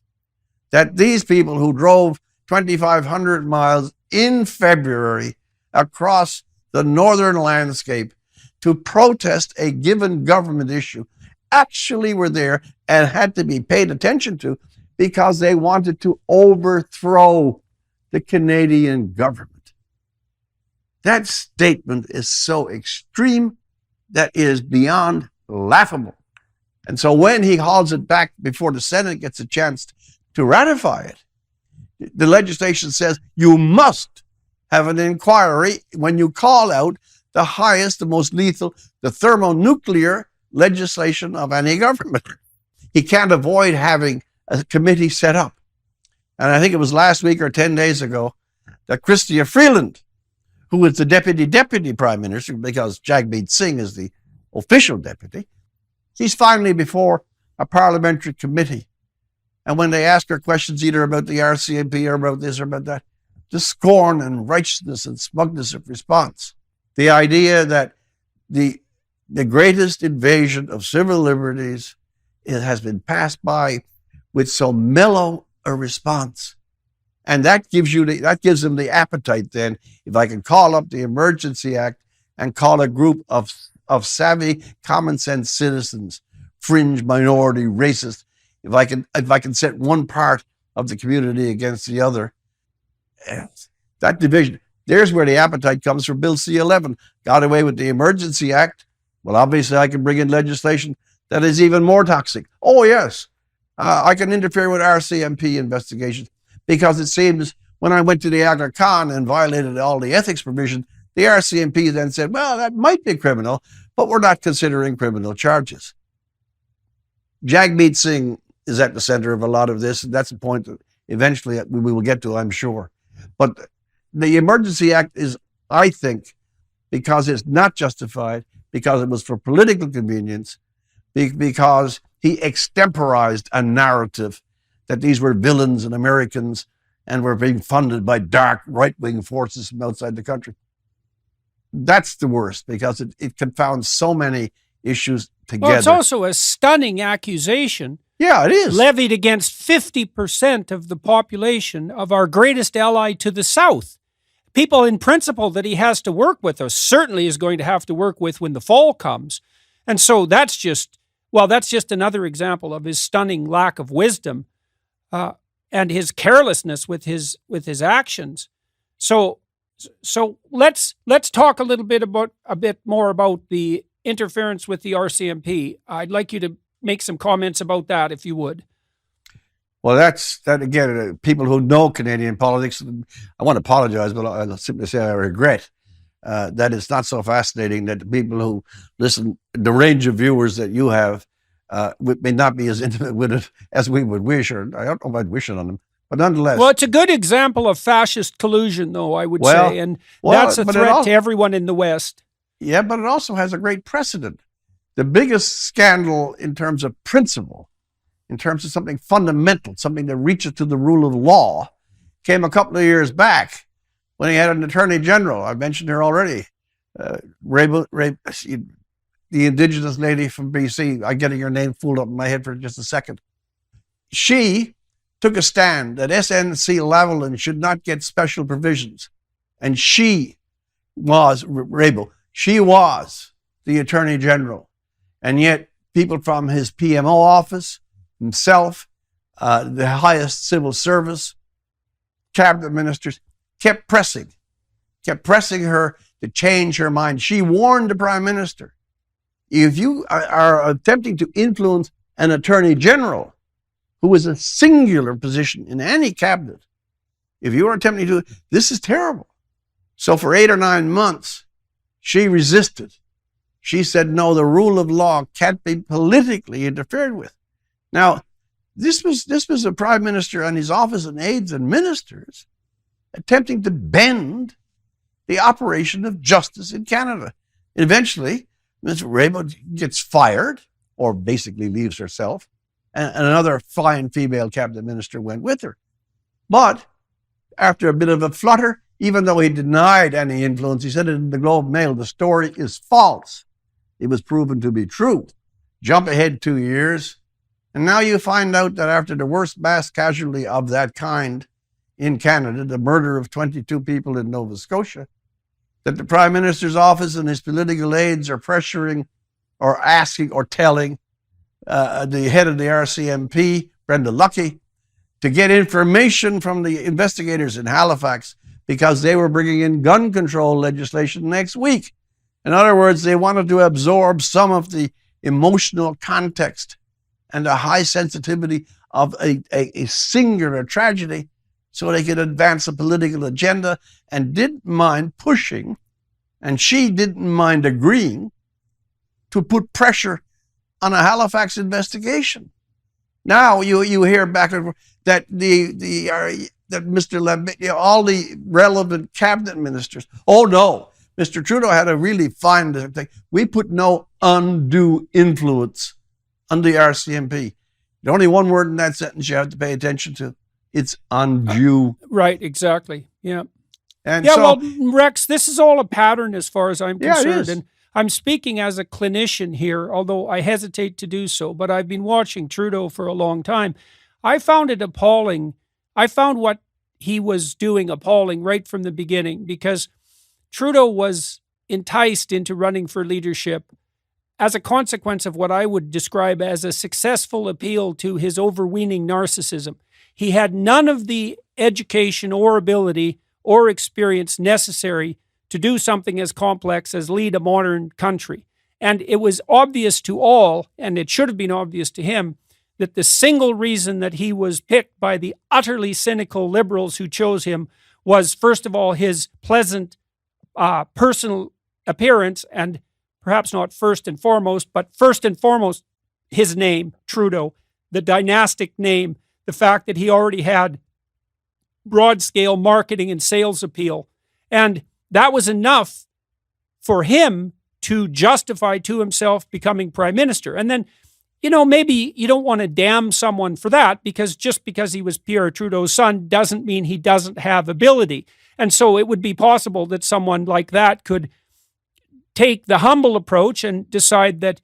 that these people who drove 2,500 miles in February across the northern landscape to protest a given government issue actually were there and had to be paid attention to because they wanted to overthrow the Canadian government. That statement is so extreme that it is beyond laughable. And so when he hauls it back before the Senate gets a chance to ratify it, the legislation says you must have an inquiry when you call out the highest, the most lethal, the thermonuclear legislation of any government. he can't avoid having a committee set up. And I think it was last week or 10 days ago that Chrystia Freeland, who is the deputy prime minister, because Jagmeet Singh is the official deputy, she's finally before a parliamentary committee. And when they ask her questions either about the RCMP or about this or about that, the scorn and righteousness and smugness of response. The idea that the greatest invasion of civil liberties has been passed by with so mellow a response. And that gives them the appetite then, if I can call up the Emergency Act and call a group of savvy, common sense citizens, fringe minority racists, if I can set one part of the community against the other, that division, there's where the appetite comes for Bill C-11. Got away with the Emergency Act. Well, obviously I can bring in legislation that is even more toxic. Oh yes, I can interfere with RCMP investigations, because it seems when I went to the Aga Khan and violated all the ethics provision, the RCMP then said, well, that might be criminal, but we're not considering criminal charges. Jagmeet Singh is at the center of a lot of this, and that's a point that eventually we will get to, I'm sure. But the Emergency Act is, I think, because it's not justified, because it was for political convenience, because he extemporized a narrative that these were villains and Americans and were being funded by dark right-wing forces from outside the country. That's the worst, because it confounds so many issues together. Well, it's also a stunning accusation. Yeah, it is. Levied against 50% of the population of our greatest ally to the south. People in principle that he has to work with, or certainly is going to have to work with when the fall comes. And so that's just another example of his stunning lack of wisdom and his carelessness with his actions. So let's talk a bit more about the interference with the RCMP. I'd like you to make some comments about that, if you would. Well, that again, people who know Canadian politics, I want to apologize, but I'll simply say I regret that it's not so fascinating that the people who listen, the range of viewers that you have, may not be as intimate with it as we would wish, or I don't know if I'd wish it on them, but nonetheless. Well, it's a good example of fascist collusion, though, I would say, and that's a threat to everyone in the West. Yeah, but it also has a great precedent. The biggest scandal in terms of principle, in terms of something fundamental, something that reaches to the rule of law, came a couple of years back when he had an attorney general. I mentioned her already, the indigenous lady from BC. I'm getting her name fooled up in my head for just a second. She took a stand that SNC-Lavalin should not get special provisions. And she was, she was the attorney general. And yet people from his PMO office, himself, the highest civil service, cabinet ministers, kept pressing her to change her mind. She warned the prime minister, if you are attempting to influence an attorney general, who is a singular position in any cabinet, if you are attempting to do it, this is terrible. So for 8 or 9 months, she resisted. She said, no, the rule of law can't be politically interfered with. Now, this was a prime minister and his office and aides and ministers attempting to bend the operation of justice in Canada. Eventually, Ms. Raybould gets fired, or basically leaves herself, and another fine female cabinet minister went with her. But after a bit of a flutter, even though he denied any influence, he said it in the Globe Mail, the story is false. It was proven to be true. Jump ahead 2 years, and now you find out that after the worst mass casualty of that kind in Canada, the murder of 22 people in Nova Scotia, that the Prime Minister's office and his political aides are pressuring or asking or telling the head of the RCMP, Brenda Lucki, to get information from the investigators in Halifax because they were bringing in gun control legislation next week. In other words, they wanted to absorb some of the emotional context and the high sensitivity of a singular tragedy so they could advance a political agenda, and didn't mind pushing, and she didn't mind agreeing to put pressure on a Halifax investigation. Now you hear back and forth that that Mr. all the relevant cabinet ministers. Oh no, Mr. Trudeau had a really fine thing. We put no undue influence on the RCMP. There's only one word in that sentence you have to pay attention to. It's undue. Right, exactly. Yeah. And yeah, so, well, Rex, this is all a pattern as far as I'm concerned. Yeah, it is. And I'm speaking as a clinician here, although I hesitate to do so, but I've been watching Trudeau for a long time. I found it appalling. I found what he was doing appalling right from the beginning, because Trudeau was enticed into running for leadership as a consequence of what I would describe as a successful appeal to his overweening narcissism. He had none of the education or ability or experience necessary to do something as complex as lead a modern country. And it was obvious to all, and it should have been obvious to him, that the single reason that he was picked by the utterly cynical liberals who chose him was, first of all, his pleasant personal appearance, and perhaps not first and foremost, but first and foremost, his name, Trudeau, the dynastic name, the fact that he already had broad-scale marketing and sales appeal. And that was enough for him to justify to himself becoming prime minister. And then, maybe you don't want to damn someone for that, because just because he was Pierre Trudeau's son doesn't mean he doesn't have ability. And so it would be possible that someone like that could take the humble approach and decide that,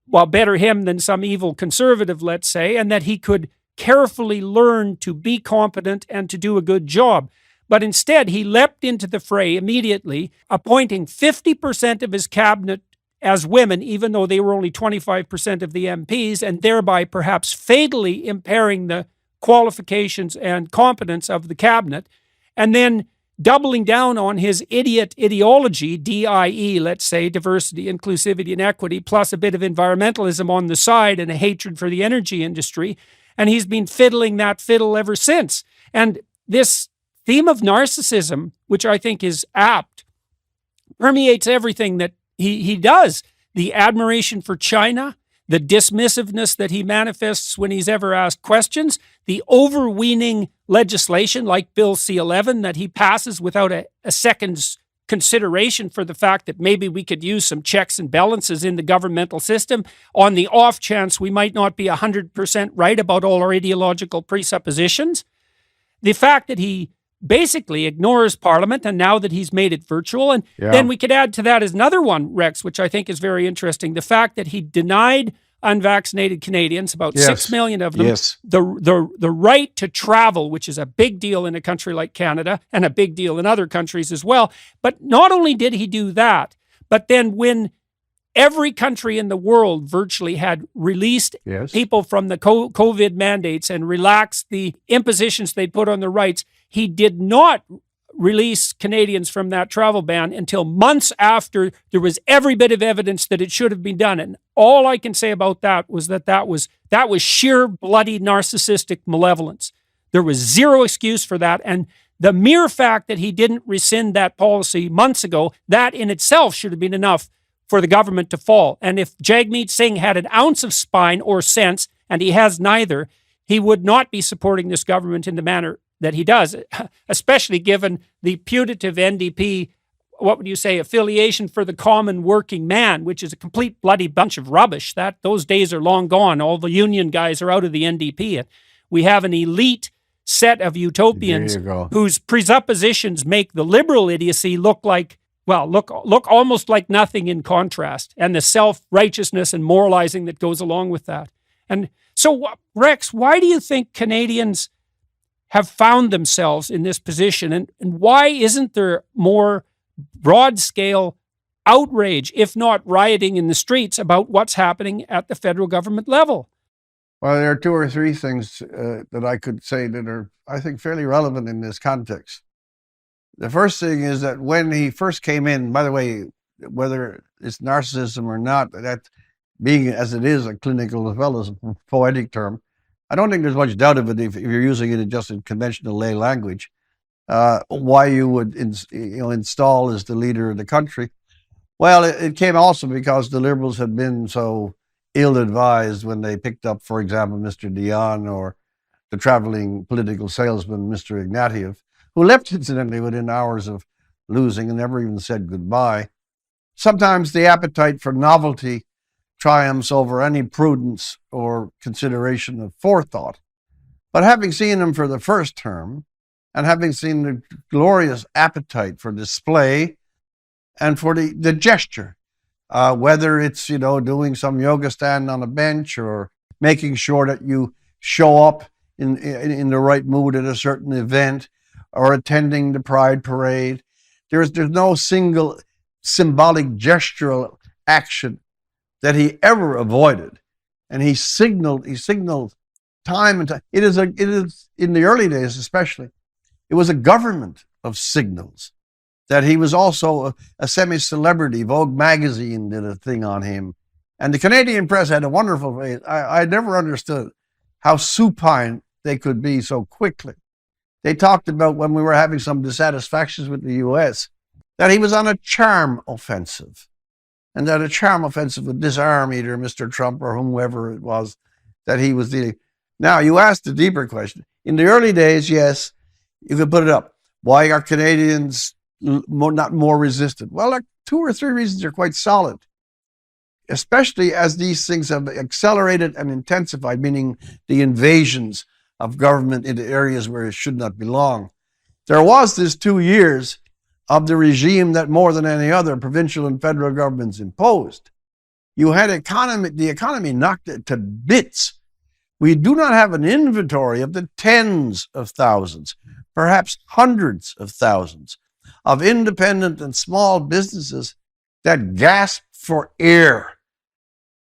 well, better him than some evil conservative, let's say, and that he could carefully learn to be competent and to do a good job. But instead, he leapt into the fray immediately, appointing 50% of his cabinet as women, even though they were only 25% of the MPs, and thereby perhaps fatally impairing the qualifications and competence of the cabinet, and then doubling down on his idiot ideology, DIE, let's say, diversity, inclusivity, and equity, plus a bit of environmentalism on the side and a hatred for the energy industry. And he's been fiddling that fiddle ever since. And this theme of narcissism, which I think is apt, permeates everything that he does. The admiration for China, the dismissiveness that he manifests when he's ever asked questions, the overweening legislation like Bill C-11 that he passes without a second's consideration for the fact that maybe we could use some checks and balances in the governmental system on the off chance we might not be 100% right about all our ideological presuppositions. The fact that he basically ignores Parliament, and now that he's made it virtual. And then we could add to that as another one, Rex, which I think is very interesting, the fact that he denied unvaccinated Canadians, about 6 million of them, the right to travel, which is a big deal in a country like Canada and a big deal in other countries as well. But not only did he do that, but then when every country in the world virtually had released people from the COVID mandates and relaxed the impositions they'd put on their rights, he did not release Canadians from that travel ban until months after there was every bit of evidence that it should have been done. And all I can say about that was that was sheer bloody narcissistic malevolence. There was zero excuse for that. And the mere fact that he didn't rescind that policy months ago, that in itself should have been enough for the government to fall. And if Jagmeet Singh had an ounce of spine or sense, and he has neither, he would not be supporting this government in the manner that he does, especially given the putative NDP, what would you say, affiliation for the common working man, which is a complete bloody bunch of rubbish. Those days are long gone. All the union guys are out of the NDP. We have an elite set of utopians whose presuppositions make the liberal idiocy look almost like nothing in contrast, and the self-righteousness and moralizing that goes along with that. And so, Rex, why do you think Canadians have found themselves in this position? And why isn't there more broad-scale outrage, if not rioting in the streets, about what's happening at the federal government level? Well, there are two or three things that I could say that are, I think, fairly relevant in this context. The first thing is that when he first came in, by the way, whether it's narcissism or not, that being as it is a clinical as well as a poetic term, I don't think there's much doubt of it if you're using it just in conventional lay language, why you would install as the leader of the country. Well, it came also because the Liberals had been so ill-advised when they picked up, for example, Mr. Dion or the traveling political salesman, Mr. Ignatieff, who left incidentally within hours of losing and never even said goodbye. Sometimes the appetite for novelty triumphs over any prudence or consideration of forethought. But having seen him for the first term, and having seen the glorious appetite for display and for the gesture, whether it's, doing some yoga stand on a bench or making sure that you show up in the right mood at a certain event or attending the Pride Parade, there's no single symbolic gestural action that he ever avoided. And he signaled time and time. It is in the early days especially, it was a government of signals. That he was also a semi-celebrity. Vogue magazine did a thing on him. And the Canadian press had a wonderful way. I never understood how supine they could be so quickly. They talked about, when we were having some dissatisfactions with the US, that he was on a charm offensive. And that a charm offensive would disarm either Mr. Trump or whomever it was that he was dealing. Now, you asked a deeper question. In the early days, yes, you could put it up. Why are Canadians not more resistant? Well, like 2 or 3 reasons are quite solid, especially as these things have accelerated and intensified, meaning the invasions of government into areas where it should not belong. There was this 2 years of the regime that more than any other provincial and federal governments imposed. You had the economy knocked to bits. We do not have an inventory of the tens of thousands, perhaps hundreds of thousands of independent and small businesses that gasped for air,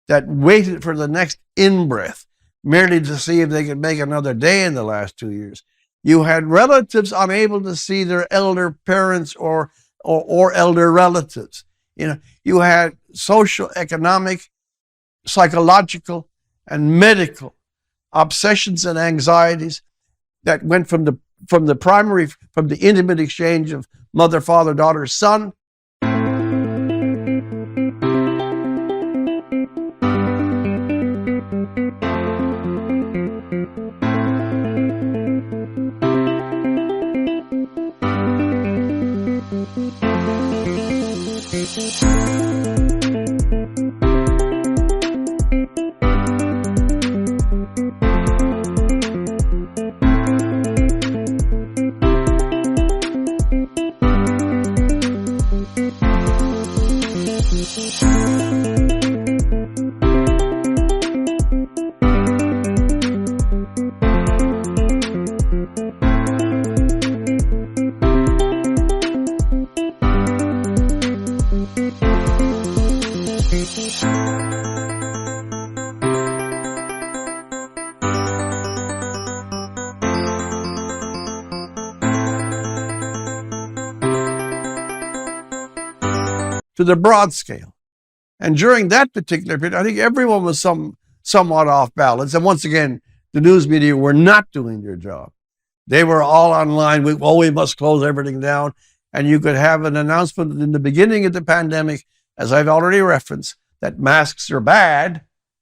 that waited for the next in-breath, merely to see if they could make another day in the last 2 years. You had relatives unable to see their elder parents or elder relatives. You had social, economic, psychological, and medical obsessions and anxieties that went from the intimate exchange of mother, father, daughter, son. To the broad scale. And during that particular period, I think everyone was somewhat off balance. And once again, the news media were not doing their job. They were all online. We must close everything down. And you could have an announcement in the beginning of the pandemic, as I've already referenced, that masks are bad.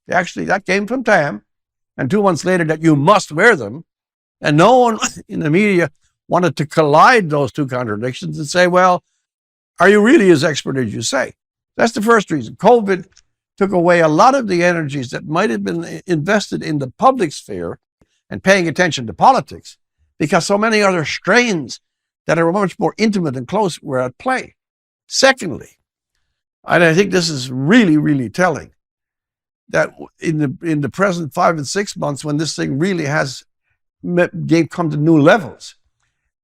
Actually, that came from Tam. And 2 months later, that you must wear them. And no one in the media wanted to collide those two contradictions and say, well, are you really as expert as you say? That's the first reason. COVID took away a lot of the energies that might have been invested in the public sphere and paying attention to politics, because so many other strains that are much more intimate and close were at play. Secondly, and I think this is really, really telling, that in the present 5 and 6 months, when this thing really has come to new levels,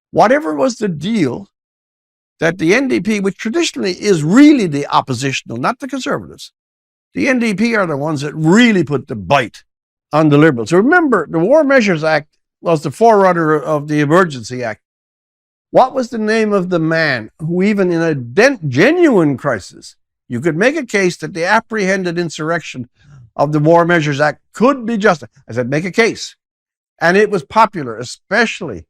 whatever was the deal that the NDP, which traditionally is really the oppositional, not the Conservatives, the NDP are the ones that really put the bite on the Liberals. So remember, the War Measures Act was the forerunner of the Emergency Act. What was the name of the man who, even in a genuine crisis, you could make a case that the apprehended insurrection of the War Measures Act could be justified? I said, make a case. And it was popular, especially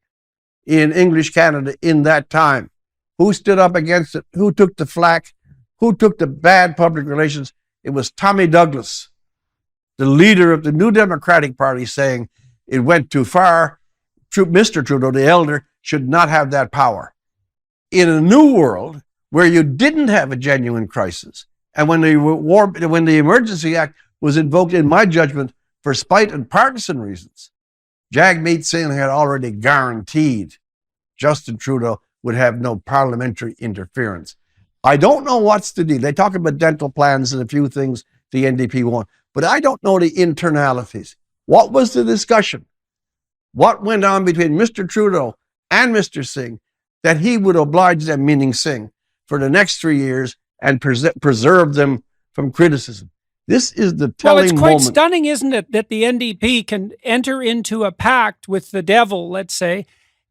in English Canada in that time. Who stood up against it? Who took the flack? Who took the bad public relations? It was Tommy Douglas, the leader of the New Democratic Party, saying it went too far. Mr. Trudeau, the elder, should not have that power. In a new world where you didn't have a genuine crisis, and when the Emergency Act was invoked, in my judgment, for spite and partisan reasons, Jagmeet Singh had already guaranteed Justin Trudeau would have no parliamentary interference. I don't know what's the deal. They talk about dental plans and a few things the NDP want, but I don't know the internalities. What was the discussion? What went on between Mr. Trudeau and Mr. Singh that he would oblige them, meaning Singh, for the next 3 years and preserve them from criticism? This is the telling moment. Well, it's quite stunning, isn't it, that the NDP can enter into a pact with the devil, let's say,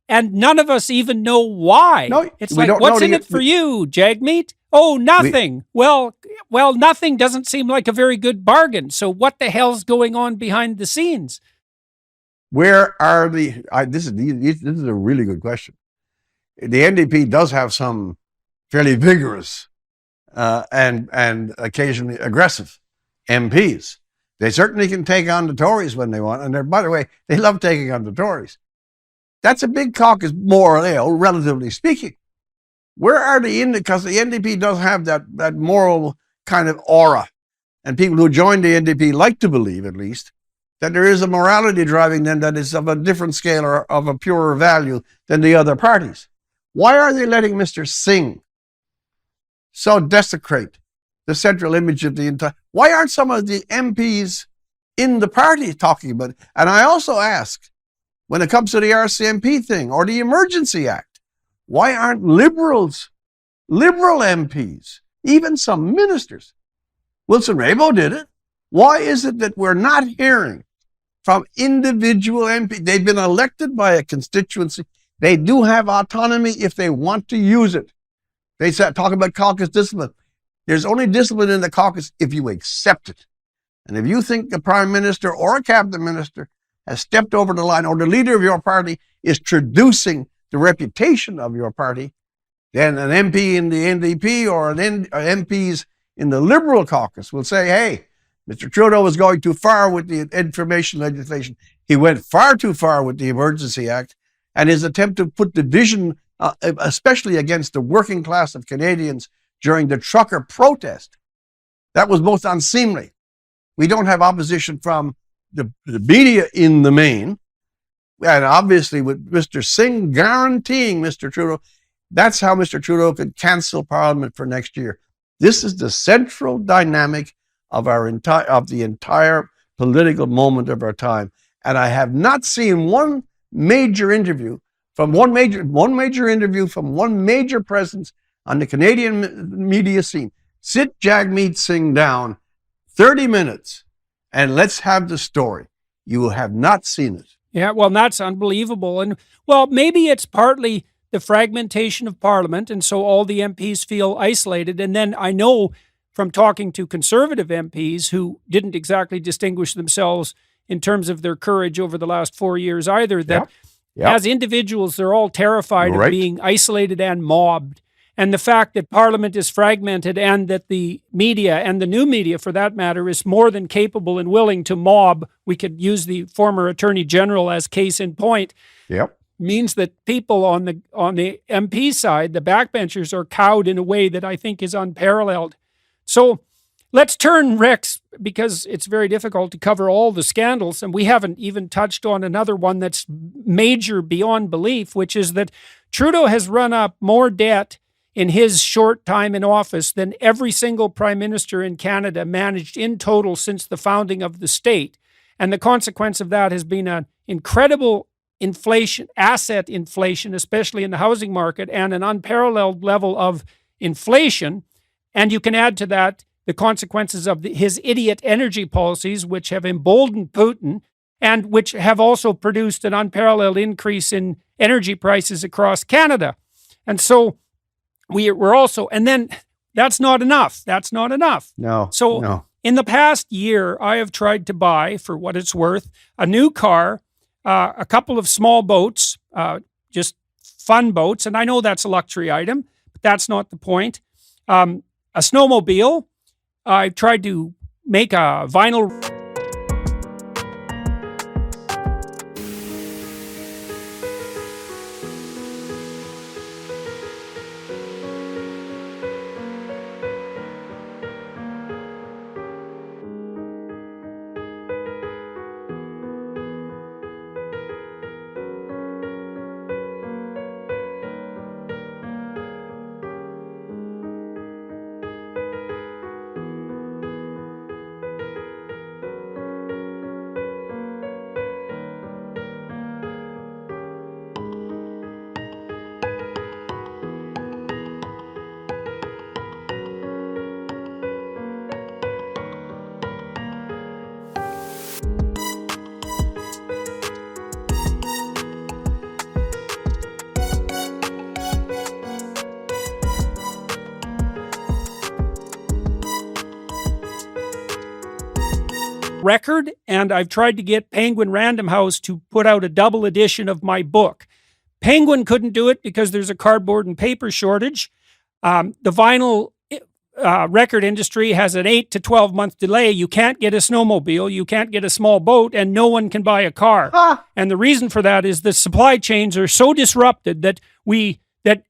and none of us even know why. No, it's like, what's in it for you, Jagmeet? Oh, nothing. Well, nothing doesn't seem like a very good bargain. So what the hell's going on behind the scenes? Where are this is a really good question. The NDP does have some fairly vigorous and occasionally aggressive MPs. They certainly can take on the Tories when they want. And by the way, they love taking on the Tories. That's a big caucus, more or less, relatively speaking. Where are because the NDP does have that moral kind of aura. And people who join the NDP like to believe, at least, that there is a morality driving them that is of a different scale or of a purer value than the other parties. Why are they letting Mr. Singh so desecrate the central image of the entire... Why aren't some of the MPs in the party talking about it? And I also ask, when it comes to the RCMP thing or the Emergency Act, why aren't liberal MPs, even some ministers? Wilson Raybould did it. Why is it that we're not hearing from individual MPs? They've been elected by a constituency. They do have autonomy if they want to use it. They talk about caucus discipline. There's only discipline in the caucus if you accept it. And if you think the prime minister or a cabinet minister has stepped over the line, or the leader of your party is traducing the reputation of your party, then an MP in the NDP or MPs in the Liberal caucus will say, hey, Mr. Trudeau was going too far with the information legislation. He went far too far with the Emergency Act, and his attempt to put division, especially against the working class of Canadians during the trucker protest, that was most unseemly. We don't have opposition from the media in the main, and obviously with Mr. Singh guaranteeing Mr. Trudeau, that's how Mr. Trudeau could cancel Parliament for next year. This is the central dynamic of the entire political moment of our time. And I have not seen one major presence on the Canadian media scene. Sit Jagmeet Singh down 30 minutes and let's have the story. You have not seen it. Yeah, well, that's unbelievable. And well, maybe it's partly the fragmentation of Parliament, and so all the MPs feel isolated. And then I know from talking to Conservative MPs who didn't exactly distinguish themselves in terms of their courage over the last 4 years either, that as individuals, they're all terrified of being isolated and mobbed. And the fact that Parliament is fragmented and that the media, and the new media for that matter, is more than capable and willing to mob, we could use the former Attorney General as case in point, means that people on the MP side, the backbenchers, are cowed in a way that I think is unparalleled. So let's turn, Rex, because it's very difficult to cover all the scandals, and we haven't even touched on another one that's major beyond belief, which is that Trudeau has run up more debt in his short time in office than every single prime minister in Canada managed in total since the founding of the state. And the consequence of that has been an incredible inflation, asset inflation, especially in the housing market, and an unparalleled level of inflation. And you can add to that the consequences of his idiot energy policies, which have emboldened Putin and which have also produced an unparalleled increase in energy prices across Canada. And so we're also, and then that's not enough. That's not enough. No. So in the past year, I have tried to buy, for what it's worth, a new car, a couple of small boats, just fun boats. And I know that's a luxury item, but that's not the point. A snowmobile. I've tried to make a vinyl record, and I've tried to get Penguin Random House to put out a double edition of my book. Penguin couldn't do it because there's a cardboard and paper shortage. The vinyl record industry has an 8 to 12 month delay. You can't get a snowmobile, you can't get a small boat, and no one can buy a car. And the reason for that is the supply chains are so disrupted that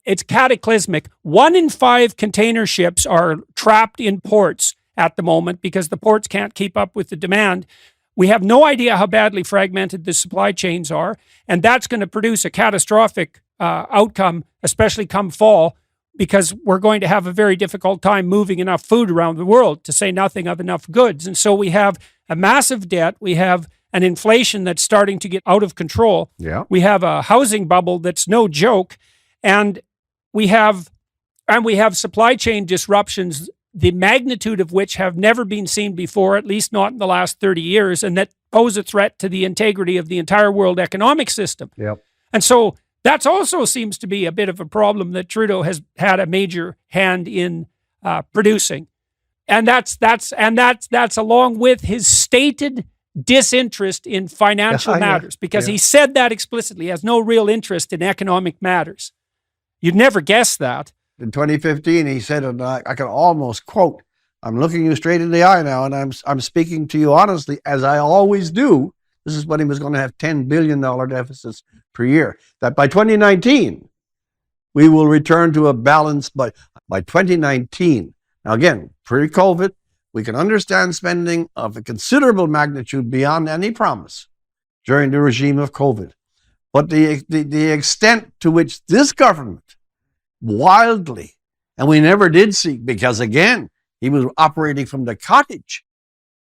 it's cataclysmic. 1 in 5 container ships are trapped in ports at the moment because the ports can't keep up with the demand. We have no idea how badly fragmented the supply chains are, and that's going to produce a catastrophic outcome, especially come fall, because we're going to have a very difficult time moving enough food around the world, to say nothing of enough goods. And so we have a massive debt. We have an inflation that's starting to get out of control. Yeah. We have a housing bubble that's no joke. And we have supply chain disruptions, the magnitude of which have never been seen before, at least not in the last 30 years, and that pose a threat to the integrity of the entire world economic system. Yep. And so that also seems to be a bit of a problem that Trudeau has had a major hand in producing. And that's along with his stated disinterest in financial matters, because he said that explicitly. He has no real interest in economic matters. You'd never guess that. In 2015, he said, and I can almost quote, "I'm looking you straight in the eye now, and I'm speaking to you honestly, as I always do." This is when he was going to have $10 billion deficits per year. That by 2019, we will return to a balance by 2019. Now again, pre-COVID, we can understand spending of a considerable magnitude beyond any promise during the regime of COVID. But the extent to which this government wildly, and we never did see, because again, he was operating from the cottage.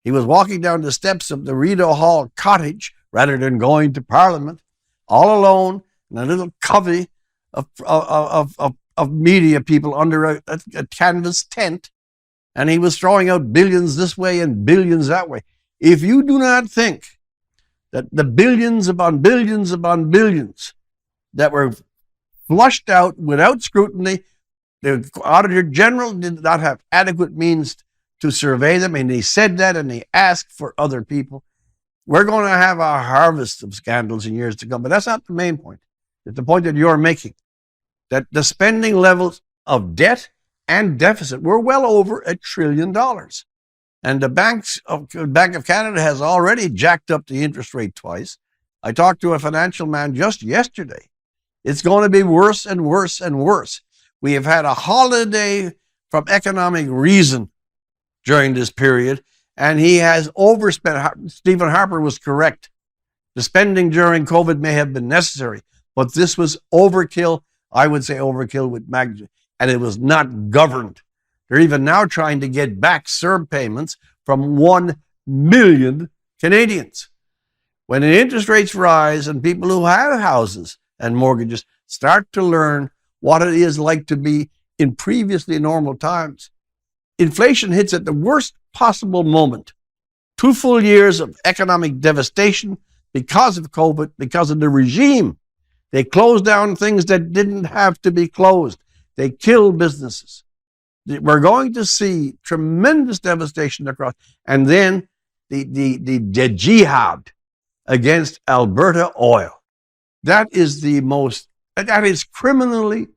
He was walking down the steps of the Rideau Hall cottage rather than going to Parliament, all alone in a little covey of media people under a canvas tent, and he was throwing out billions this way and billions that way. If you do not think that the billions upon billions upon billions that were flushed out without scrutiny, the Auditor General did not have adequate means to survey them, and he said that, and he asked for other people. We're going to have a harvest of scandals in years to come, but that's not the main point. It's the point that you're making, that the spending levels of debt and deficit were well over $1 trillion. And the Bank of Canada has already jacked up the interest rate twice. I talked to a financial man just yesterday. It's going to be worse and worse and worse. We have had a holiday from economic reason during this period, and he has overspent. Stephen Harper was correct. The spending during COVID may have been necessary, but this was overkill. I would say overkill with magnitude, and it was not governed. They're even now trying to get back CERB payments from 1 million Canadians. When the interest rates rise and people who have houses and mortgages start to learn what it is like to be in previously normal times, inflation hits at the worst possible moment. 2 full years of economic devastation because of COVID, because of the regime. They closed down things that didn't have to be closed. They killed businesses. We're going to see tremendous devastation across, and then the jihad against Alberta oil. That is criminally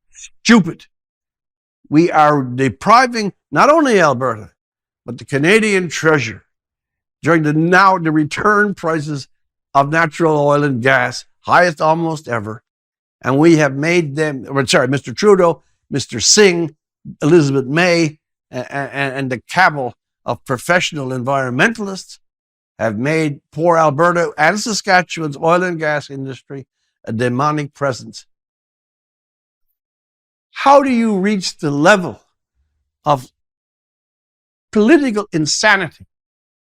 stupid. We are depriving not only Alberta, but the Canadian treasury during the return prices of natural oil and gas, highest almost ever. And we have made them, Mr. Trudeau, Mr. Singh, Elizabeth May, and the cabal of professional environmentalists have made poor Alberta and Saskatchewan's oil and gas industry a demonic presence. How do you reach the level of political insanity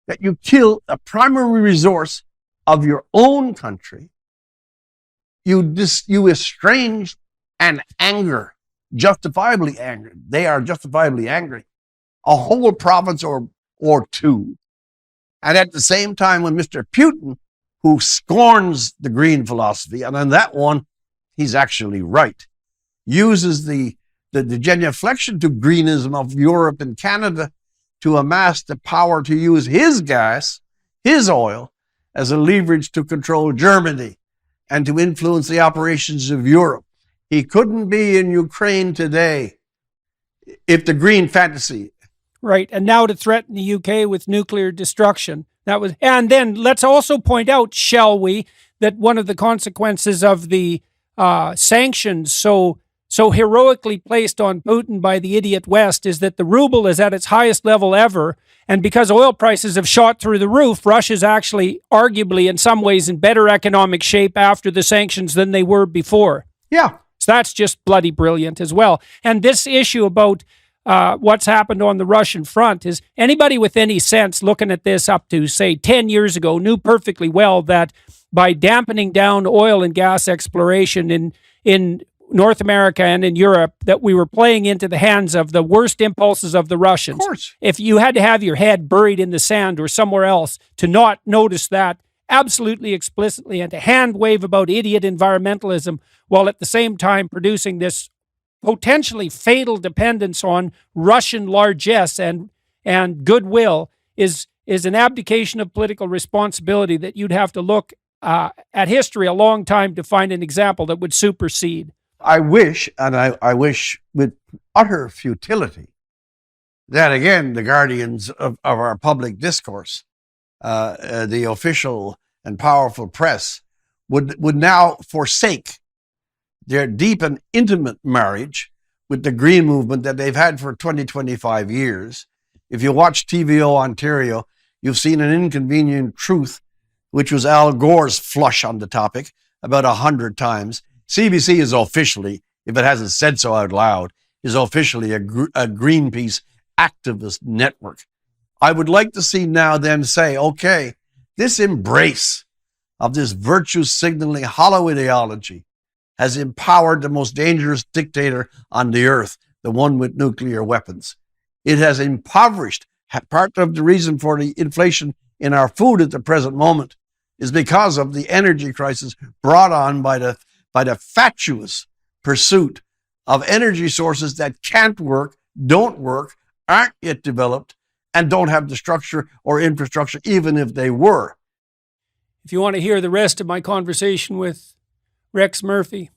that you kill a primary resource of your own country? You estrange and anger, justifiably angry. They are justifiably angry. A whole province or two. And at the same time, when Mr. Putin, who scorns the green philosophy, and on that one, he's actually right, uses the genuflection to greenism of Europe and Canada to amass the power to use his gas, his oil, as a leverage to control Germany and to influence the operations of Europe. He couldn't be in Ukraine today if the green fantasy. Right, and now to threaten the UK with nuclear destruction. And then let's also point out, shall we, that one of the consequences of the sanctions so heroically placed on Putin by the idiot West is that the ruble is at its highest level ever. And because oil prices have shot through the roof, Russia's actually arguably in some ways in better economic shape after the sanctions than they were before. Yeah. So that's just bloody brilliant as well. And this issue about what's happened on the Russian front is anybody with any sense looking at this up to, say, 10 years ago knew perfectly well that by dampening down oil and gas exploration in North America and in Europe, that we were playing into the hands of the worst impulses of the Russians. Of course. If you had to have your head buried in the sand or somewhere else to not notice that absolutely explicitly and to hand wave about idiot environmentalism while at the same time producing this potentially fatal dependence on Russian largesse and goodwill is an abdication of political responsibility that you'd have to look at history a long time to find an example that would supersede. I wish, and I wish with utter futility, that again, the guardians of our public discourse, the official and powerful press, would now forsake their deep and intimate marriage with the green movement that they've had for 25 years. If you watch TVO Ontario, you've seen an inconvenient truth, which was Al Gore's flush on the topic about 100 times. CBC is officially, if it hasn't said so out loud, is officially a Greenpeace activist network. I would like to see now them say, okay, this embrace of this virtue signaling hollow ideology has empowered the most dangerous dictator on the earth, the one with nuclear weapons. It has impoverished. Part of the reason for the inflation in our food at the present moment is because of the energy crisis brought on by the fatuous pursuit of energy sources that can't work, don't work, aren't yet developed, and don't have the structure or infrastructure, even if they were. If you want to hear the rest of my conversation with Rex Murphy,